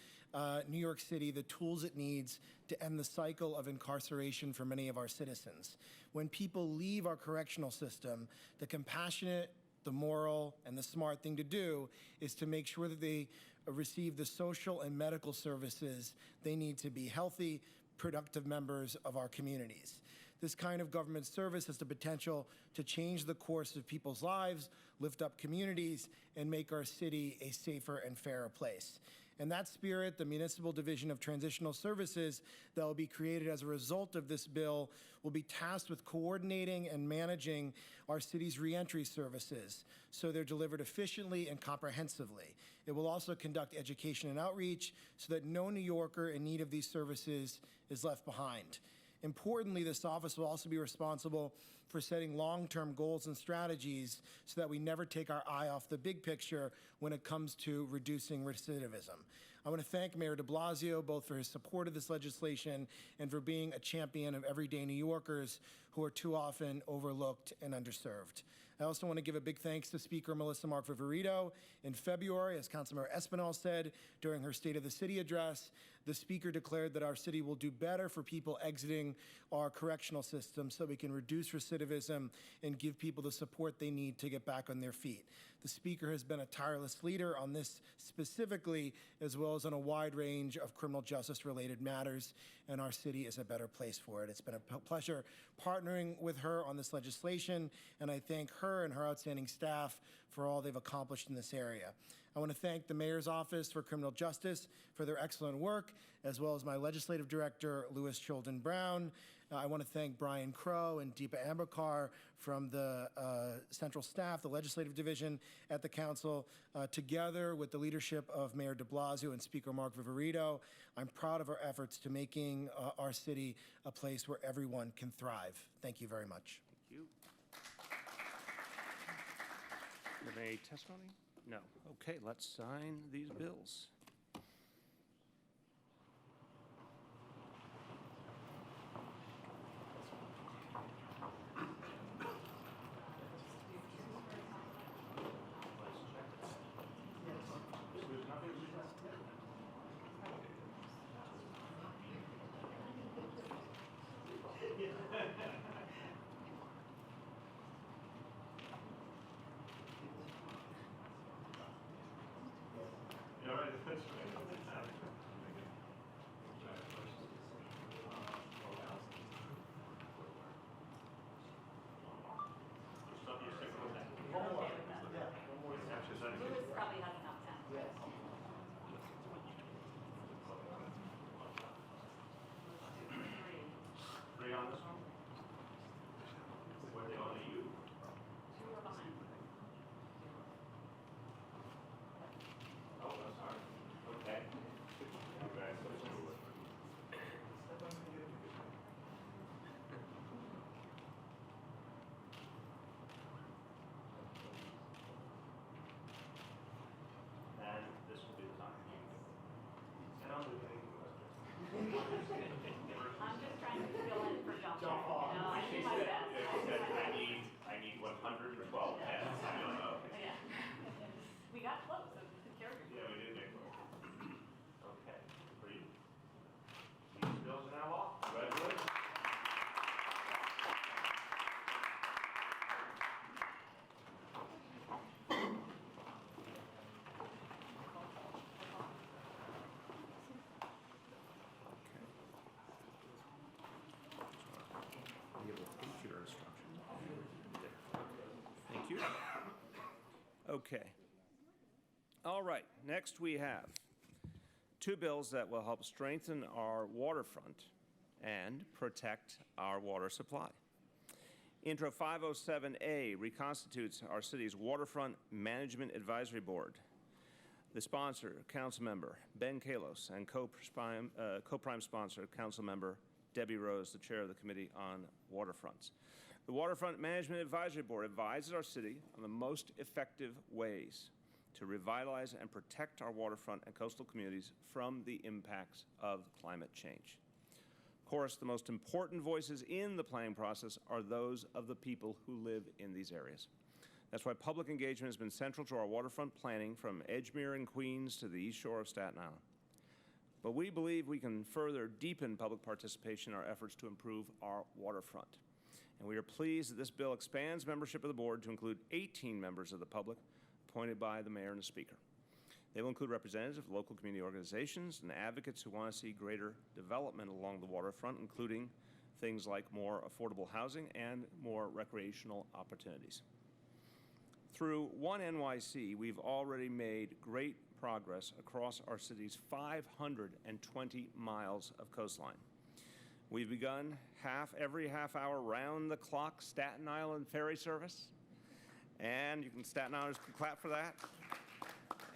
New York City the tools it needs to end the cycle of incarceration for many of our citizens. When people leave our correctional system, the compassionate, the moral, and the smart thing to do is to make sure that they receive the social and medical services they need to be healthy, productive members of our communities. This kind of government service has the potential to change the course of people's lives, lift up communities, and make our city a safer and fairer place. In that spirit, the Municipal Division of Transitional Services that will be created as a result of this bill will be tasked with coordinating and managing our city's reentry services so they're delivered efficiently and comprehensively. It will also conduct education and outreach so that no New Yorker in need of these services is left behind. Importantly, this office will also be responsible for setting long-term goals and strategies so that we never take our eye off the big picture when it comes to reducing recidivism. I want to thank Mayor de Blasio both for his support of this legislation and for being a champion of everyday New Yorkers who are too often overlooked and underserved. I also want to give a big thanks to Speaker Melissa Mark Viverito. In February, as Councilmember Espinal said during her State of the City address, the Speaker declared that our city will do better for people exiting our correctional system so we can reduce recidivism and give people the support they need to get back on their feet. The Speaker has been a tireless leader on this specifically, as well as on a wide range of criminal justice-related matters, and our city is a better place for it. It's been a pleasure partnering with her on this legislation, and I thank her and her outstanding staff for all they've accomplished in this area. I want to thank the Mayor's Office for Criminal Justice for their excellent work, as well as my Legislative Director, Louis Chilton Brown. I want to thank Brian Crow and Deepa Ambakar from the Central Staff, the Legislative Division at the Council. Together with the leadership of Mayor de Blasio and Speaker Mark Viverito, I'm proud of our efforts to making our city a place where everyone can thrive. Thank you very much. Thank you. You have any testimony? No. Okay, let's sign these bills. Okay. All right, next we have two bills that will help strengthen our waterfront and protect our water supply. Intro 507A reconstitutes our city's Waterfront Management Advisory Board. The sponsor, Councilmember Ben Kalos, and co-prime sponsor, Councilmember Debbie Rose, the chair of the Committee on Waterfronts. The Waterfront Management Advisory Board advises our city on the most effective ways to revitalize and protect our waterfront and coastal communities from the impacts of climate change. Of course, the most important voices in the planning process are those of the people who live in these areas. That's why public engagement has been central to our waterfront planning from Edgemere and Queens to the east shore of Staten Island. But we believe we can further deepen public participation in our efforts to improve our waterfront. And we are pleased that this bill expands membership of the board to include 18 members of the public appointed by the mayor and the speaker. They will include representatives of local community organizations and advocates who want to see greater development along the waterfront, including things like more affordable housing and more recreational opportunities. Through One NYC, we've already made great progress across our city's 520 miles of coastline. We've begun every half hour round-the-clock Staten Island ferry service, and Staten Islanders can clap for that.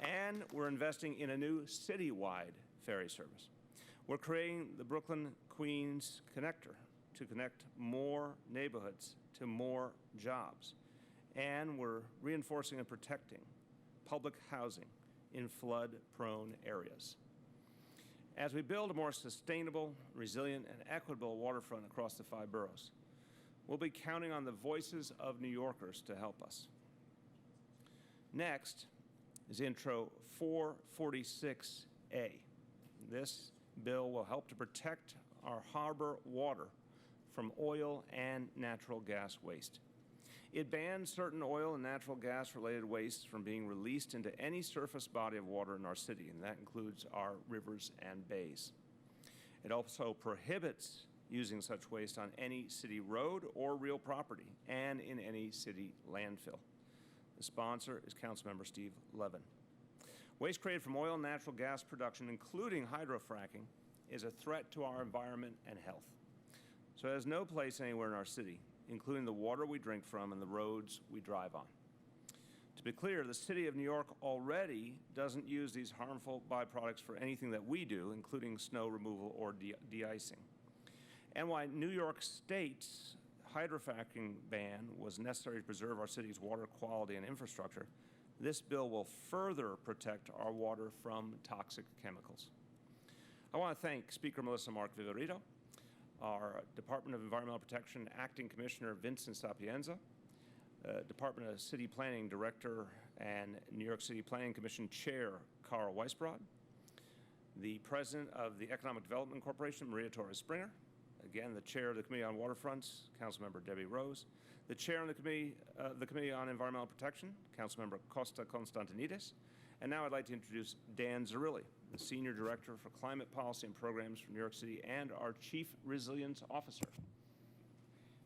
And we're investing in a new citywide ferry service. We're creating the Brooklyn-Queens Connector to connect more neighborhoods to more jobs. And we're reinforcing and protecting public housing in flood-prone areas. As we build a more sustainable, resilient, and equitable waterfront across the 5 boroughs, we'll be counting on the voices of New Yorkers to help us. Next is Intro 446A. This bill will help to protect our harbor water from oil and natural gas waste. It bans certain oil and natural gas-related wastes from being released into any surface body of water in our city, and that includes our rivers and bays. It also prohibits using such waste on any city road or real property and in any city landfill. The sponsor is Councilmember Steve Levin. Waste created from oil and natural gas production, including hydrofracking, is a threat to our environment and health. So it has no place anywhere in our city, including the water we drink from and the roads we drive on. To be clear, the City of New York already doesn't use these harmful byproducts for anything that we do, including snow removal or de-icing. And while New York State's hydrofracking ban was necessary to preserve our city's water quality and infrastructure, this bill will further protect our water from toxic chemicals. I want to thank Speaker Melissa Mark Viverito, our Department of Environmental Protection Acting Commissioner Vincent Sapienza, Department of City Planning Director and New York City Planning Commission Chair Carl Weisbrod, the President of the Economic Development Corporation Maria Torres Springer, again the Chair of the Committee on Waterfronts, Councilmember Debbie Rose, the Chair of the Committee on Environmental Protection, Councilmember Costa Constantinides, and now I'd like to introduce Dan Zerilli, the Senior Director for Climate Policy and Programs for New York City and our Chief Resilience Officer.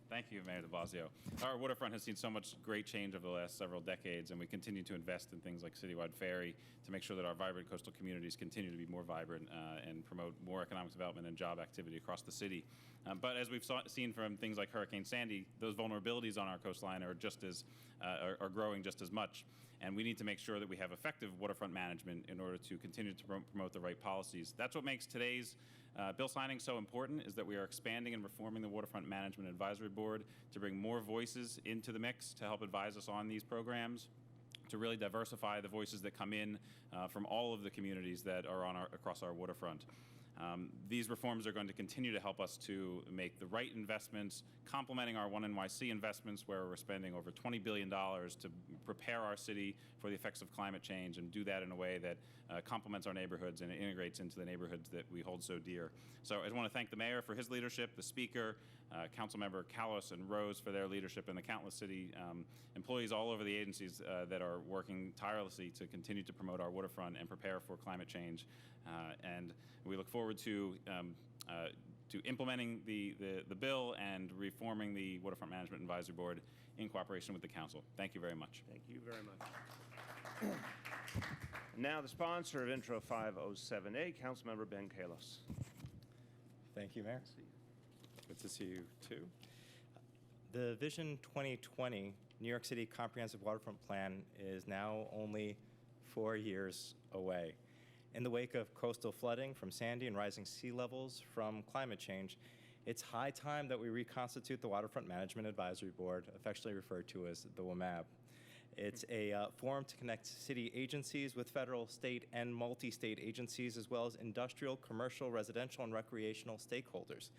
Thank you, Mayor de Blasio. Our waterfront has seen so much great change over the last several decades, and we continue to invest in things like citywide ferry to make sure that our vibrant coastal communities continue to be more vibrant and promote more economic development and job activity across the city. But as we've seen from things like Hurricane Sandy, those vulnerabilities on our coastline are growing just as much. And we need to make sure that we have effective waterfront management in order to continue to promote the right policies. That's what makes today's bill signing so important, is that we are expanding and reforming the Waterfront Management Advisory Board to bring more voices into the mix to help advise us on these programs, to really diversify the voices that come in from all of the communities that are across our waterfront. These reforms are going to continue to help us to make the right investments, complementing our One NYC investments, where we're spending over $20 billion to prepare our city for the effects of climate change and do that in a way that complements our neighborhoods and integrates into the neighborhoods that we hold so dear. So I just want to thank the mayor for his leadership, the speaker, Councilmember Callis and Rose for their leadership, and the countless city employees all over the agencies that are working tirelessly to continue to promote our waterfront and prepare for climate change. And we look forward to to implementing the bill and reforming the Waterfront Management Advisory Board in cooperation with the council. Thank you very much. Thank you very much. Now the sponsor of Intro 507A, Councilmember Ben Kalos. Thank you, Mayor. Good to see you, too. The Vision 2020 New York City Comprehensive Waterfront Plan is now only 4 years away. In the wake of coastal flooding from Sandy and rising sea levels from climate change, it's high time that we reconstitute the Waterfront Management Advisory Board, affectionately referred to as the WMAB. It's a forum to connect city agencies with federal, state, and multi-state agencies, as well as industrial, commercial, residential, and recreational stakeholders.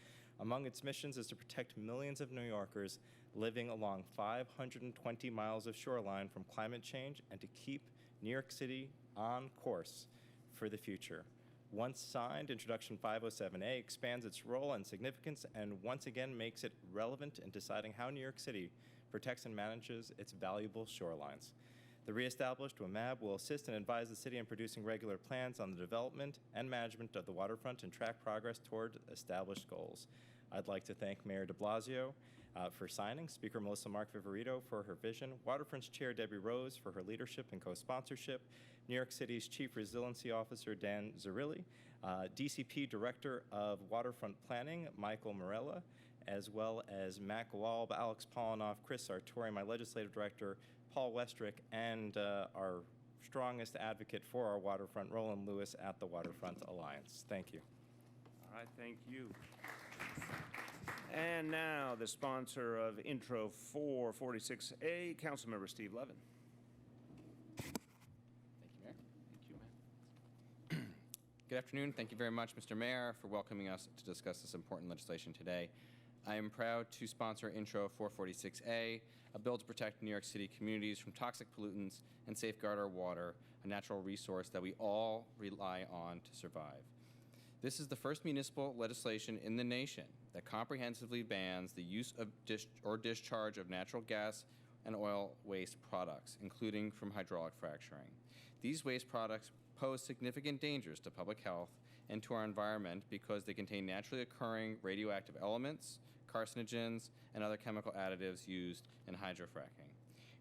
Among its missions is to protect millions of New Yorkers living along 520 miles of shoreline from climate change and to keep New York City on course for the future. Once signed, Introduction 507A expands its role and significance and once again makes it relevant in deciding how New York City protects and manages its valuable shorelines. The reestablished WMAB will assist and advise the city in producing regular plans on the development and management of the waterfront and track progress toward established goals. I'd like to thank Mayor de Blasio for signing, Speaker Melissa Mark Viverito for her vision, Waterfront's Chair Debbie Rose for her leadership and co-sponsorship, New York City's Chief Resiliency Officer Dan Zarilli, DCP Director of Waterfront Planning Michael Morella, as well as Matt Gawalb, Alex Polinoff, Chris Sartori, my Legislative Director, Paul Westrick, and our strongest advocate for our waterfront, Roland Lewis at the Waterfront Alliance. Thank you. All right, thank you. And now the sponsor of Intro 446A, Councilmember Steve Levin. Thank you, Mayor. Thank you, Mayor. Good afternoon. Thank you very much, Mr. Mayor, for welcoming us to discuss this important legislation today. I am proud to sponsor Intro 446A, a bill to protect New York City communities from toxic pollutants and safeguard our water, a natural resource that we all rely on to survive. This is the first municipal legislation in the nation that comprehensively bans the use of discharge of natural gas and oil waste products, including from hydraulic fracturing. These waste products pose significant dangers to public health and to our environment because they contain naturally occurring radioactive elements, carcinogens, and other chemical additives used in hydrofracking.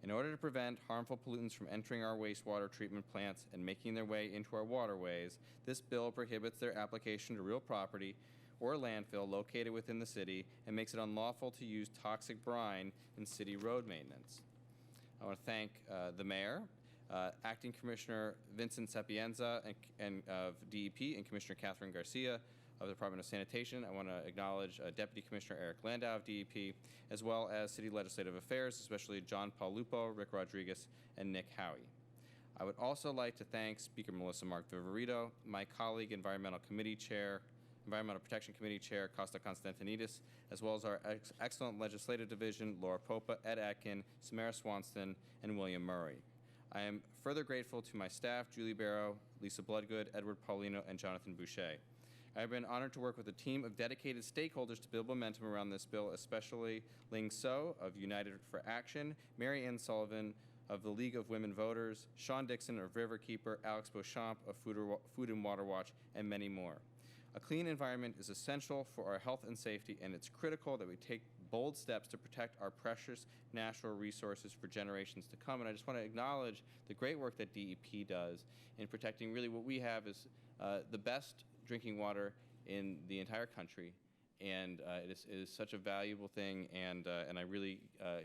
In order to prevent harmful pollutants from entering our wastewater treatment plants and making their way into our waterways, this bill prohibits their application to real property or landfill located within the city and makes it unlawful to use toxic brine in city road maintenance. I want to thank the mayor, Acting Commissioner Vincent Sapienza of DEP, and Commissioner Catherine Garcia of the Department of Sanitation. I want to acknowledge Deputy Commissioner Eric Landau of DEP, as well as City Legislative Affairs, especially John Paul Lupo, Rick Rodriguez, and Nick Howie. I would also like to thank Speaker Melissa Mark Viverito, my colleague, Environmental Protection Committee Chair Costa Constantinidis, as well as our excellent legislative division, Laura Popa, Ed Atkin, Samara Swanston, and William Murray. I am further grateful to my staff, Julie Barrow, Lisa Bloodgood, Edward Paulino, and Jonathan Boucher. I have been honored to work with a team of dedicated stakeholders to build momentum around this bill, especially Ling So of United for Action, Mary Ann Sullivan of the League of Women Voters, Sean Dixon of Riverkeeper, Alex Beauchamp of Food and Water Watch, and many more. A clean environment is essential for our health and safety, and it's critical that we take bold steps to protect our precious natural resources for generations to come. And I just want to acknowledge the great work that DEP does in protecting really what we have is the best drinking water in the entire country, and it is such a valuable thing, and I really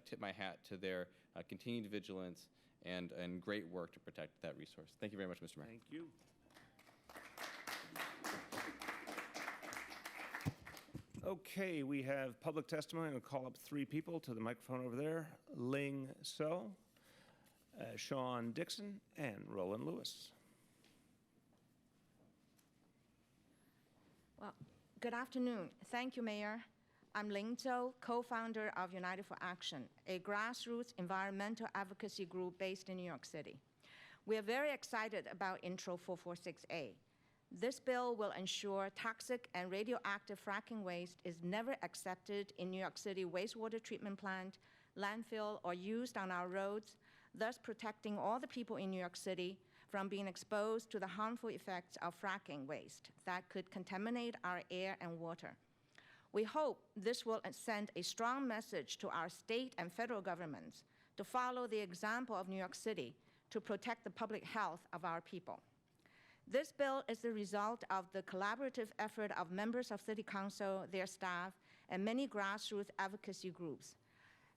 tip my hat to their continued vigilance and great work to protect that resource. Thank you very much, Mr. Mayor. Thank you. Okay, we have public testimony. I'll call up 3 people to the microphone over there. Ling So, Sean Dixon, and Roland Lewis. Well, good afternoon. Thank you, Mayor. I'm Ling Zhou, co-founder of United for Action, a grassroots environmental advocacy group based in New York City. We are very excited about Intro 446A. This bill will ensure toxic and radioactive fracking waste is never accepted in New York City wastewater treatment plant, landfill, or used on our roads, thus protecting all the people in New York City from being exposed to the harmful effects of fracking waste that could contaminate our air and water. We hope this will send a strong message to our state and federal governments to follow the example of New York City to protect the public health of our people. This bill is the result of the collaborative effort of members of City Council, their staff, and many grassroots advocacy groups.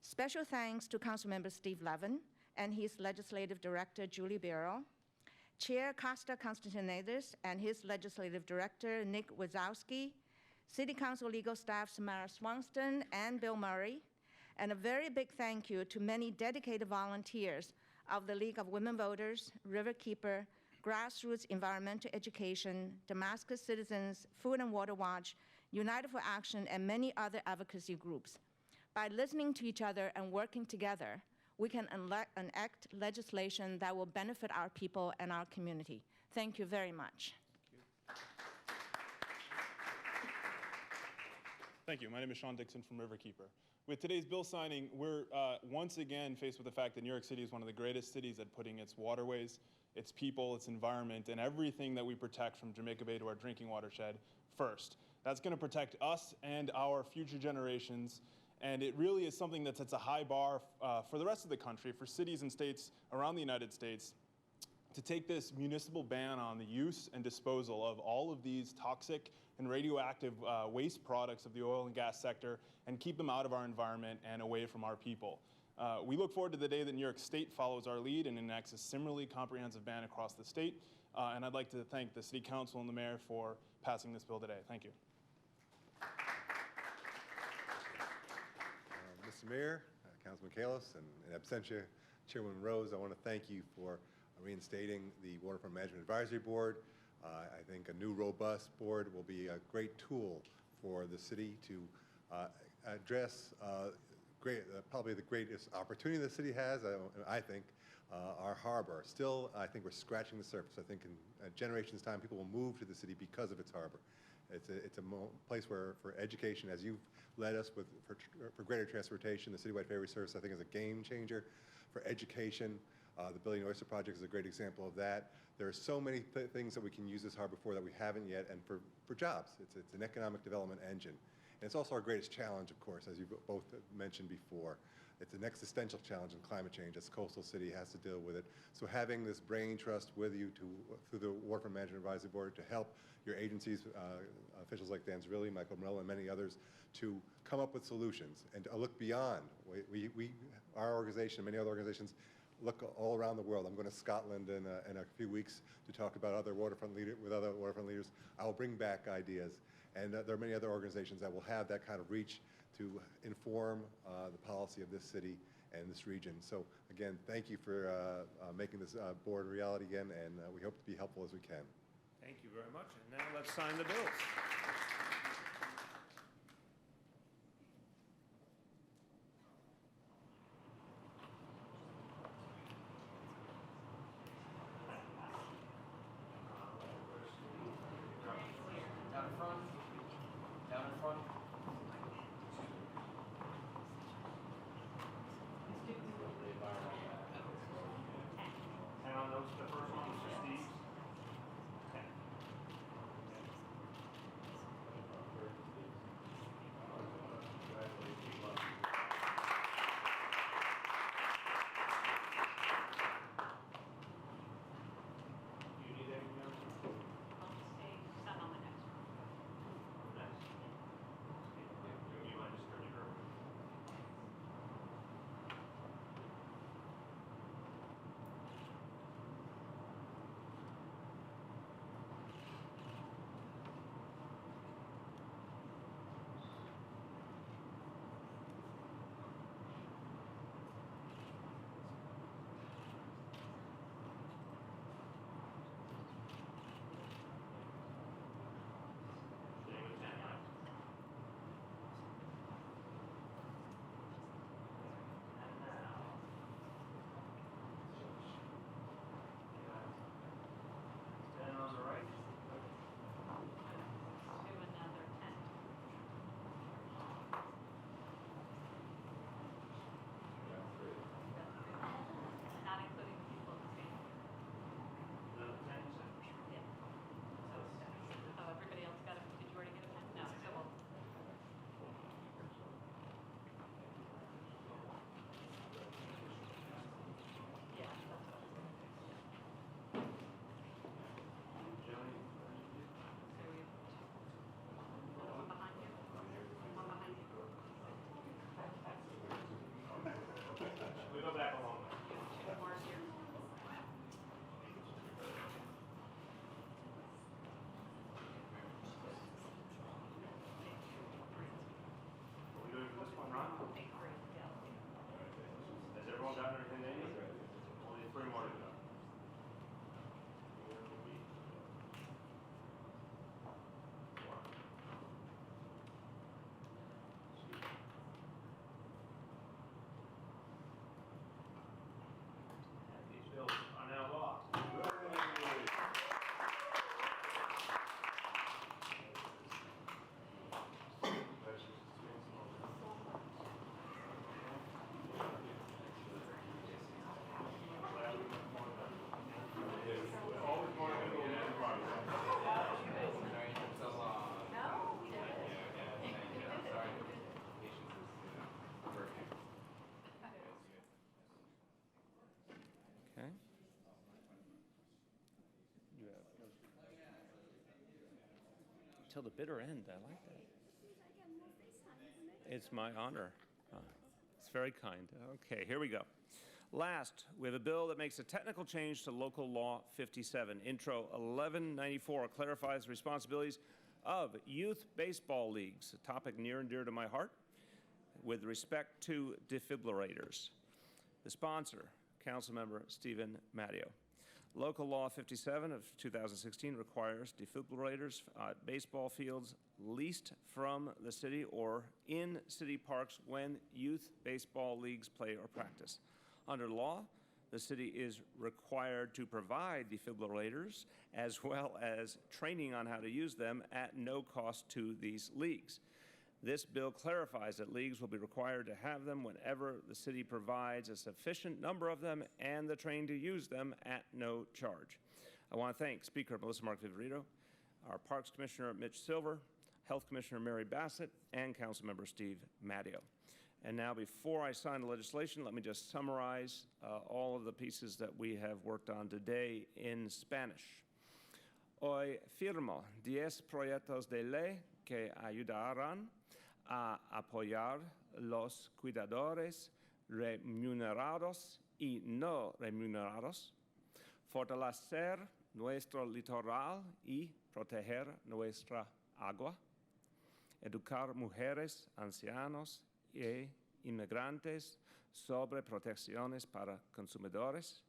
Special thanks to Councilmember Steve Levin and his Legislative Director, Julie Birrell, Chair Costa Constantinidis and his Legislative Director, Nick Wazowski, City Council legal staff Samara Swanston and Bill Murray, and a very big thank you to many dedicated volunteers of the League of Women Voters, Riverkeeper, Grassroots Environmental Education, Damascus Citizens, Food and Water Watch, United for Action, and many other advocacy groups. By listening to each other and working together, we can enact legislation that will benefit our people and our community. Thank you very much. Thank you. My name is Sean Dixon from Riverkeeper. With today's bill signing, we're once again faced with the fact that New York City is one of the greatest cities at putting its waterways, its people, its environment, and everything that we protect from Jamaica Bay to our drinking watershed first. That's going to protect us and our future generations, and it really is something that sets a high bar for the rest of the country, for cities and states around the United States, to take this municipal ban on the use and disposal of all of these toxic and radioactive waste products of the oil and gas sector and keep them out of our environment and away from our people. We look forward to the day that New York State follows our lead and enacts a similarly comprehensive ban across the state. And I'd like to thank the City Council and the Mayor for passing this bill today. Thank you. Mr. Mayor, Councilman Kalos, and in absentia, Chairwoman Rose, I want to thank you for reinstating the Waterfront Management Advisory Board. I think a new, robust board will be a great tool for the city to address probably the greatest opportunity the city has, I think, our harbor. Still, I think we're scratching the surface. I think in a generation's time, people will move to the city because of its harbor. It's a place where, for education, as you've led us with for greater transportation, the Citywide Ferry Service, I think, is a game changer. For education, the Billion Oyster Project is a great example of that. There are so many things that we can use this harbor for that we haven't yet, and for jobs. It's an economic development engine. And it's also our greatest challenge, of course, as you both mentioned before. It's an existential challenge in climate change as Coastal City has to deal with it. So having this brain trust with you through the Waterfront Management Advisory Board to help your agencies, officials like Dan Zerilli, Michael Morello, and many others, to come up with solutions and to look beyond. Our organization and many other organizations look all around the world. I'm going to Scotland in a few weeks to talk about other waterfront with other waterfront leaders. I will bring back ideas. And there are many other organizations that will have that kind of reach to inform the policy of this city and this region. So again, thank you for making this board a reality again, and we hope to be helpful as we can. Thank you very much. And now let's sign the bills. everything they need? Only 3 more to go. These bills are now law. Okay. Till the bitter end. I like that. It's my honor. It's very kind. Okay, here we go. Last, we have a bill that makes a technical change to Local Law 57. Intro 1194 clarifies the responsibilities of youth baseball leagues, a topic near and dear to my heart, with respect to defibrillators. The sponsor, Councilmember Stephen Matteo. Local Law 57 of 2016 requires defibrillators at baseball fields leased from the city or in city parks when youth baseball leagues play or practice. Under law, the city is required to provide defibrillators as well as training on how to use them at no cost to these leagues. This bill clarifies that leagues will be required to have them whenever the city provides a sufficient number of them and the training to use them at no charge. I want to thank Speaker Melissa Mark-Viverito, our Parks Commissioner Mitch Silver, Health Commissioner Mary Bassett, and Councilmember Steve Matteo. And now, before I sign the legislation, let me just summarize all of the pieces that we have worked on today in Spanish. Hoy firmo 10 proyectos de ley que ayudarán a apoyar los cuidadores remunerados y no remunerados, fortalecer nuestro litoral y proteger nuestra agua, educar mujeres, ancianos e inmigrantes sobre protecciones para consumidores,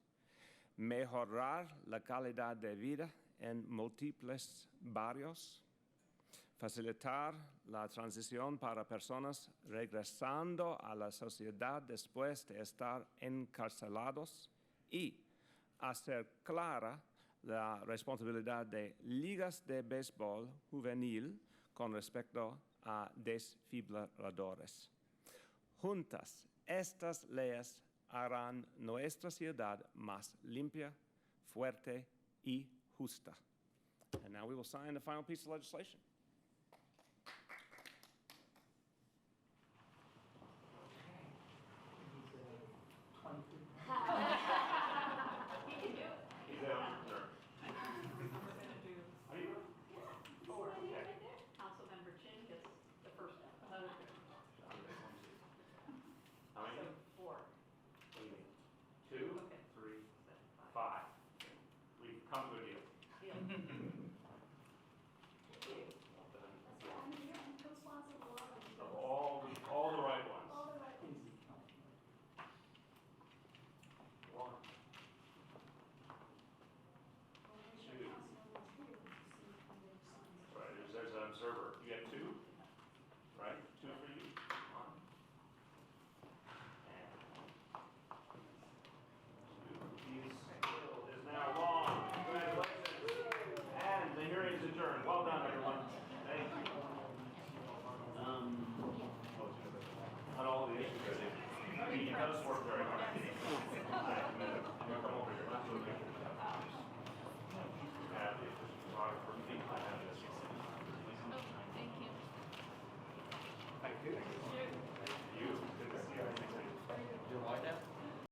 mejorar la calidad de vida en múltiples barrios, facilitar la transición para personas regresando a la sociedad después de estar encarcelados y hacer clara la responsabilidad de ligas de béisbol juvenil con respecto a desfibriladores. Juntas, estas leyes harán nuestra ciudad más limpia, fuerte y justa. And now we will sign the final piece of legislation. Councilmember Chin gets the first one. How many? 4. 2, 3, 5. We've come to a deal. All the right ones. One. 2. Right, there's an observer. You got 2, right? 2 for you. 1. And 2. Bill is now law. Congratulations. And the hearing is adjourned. Well done, everyone. Thank you. On all the issues, I think. He does work very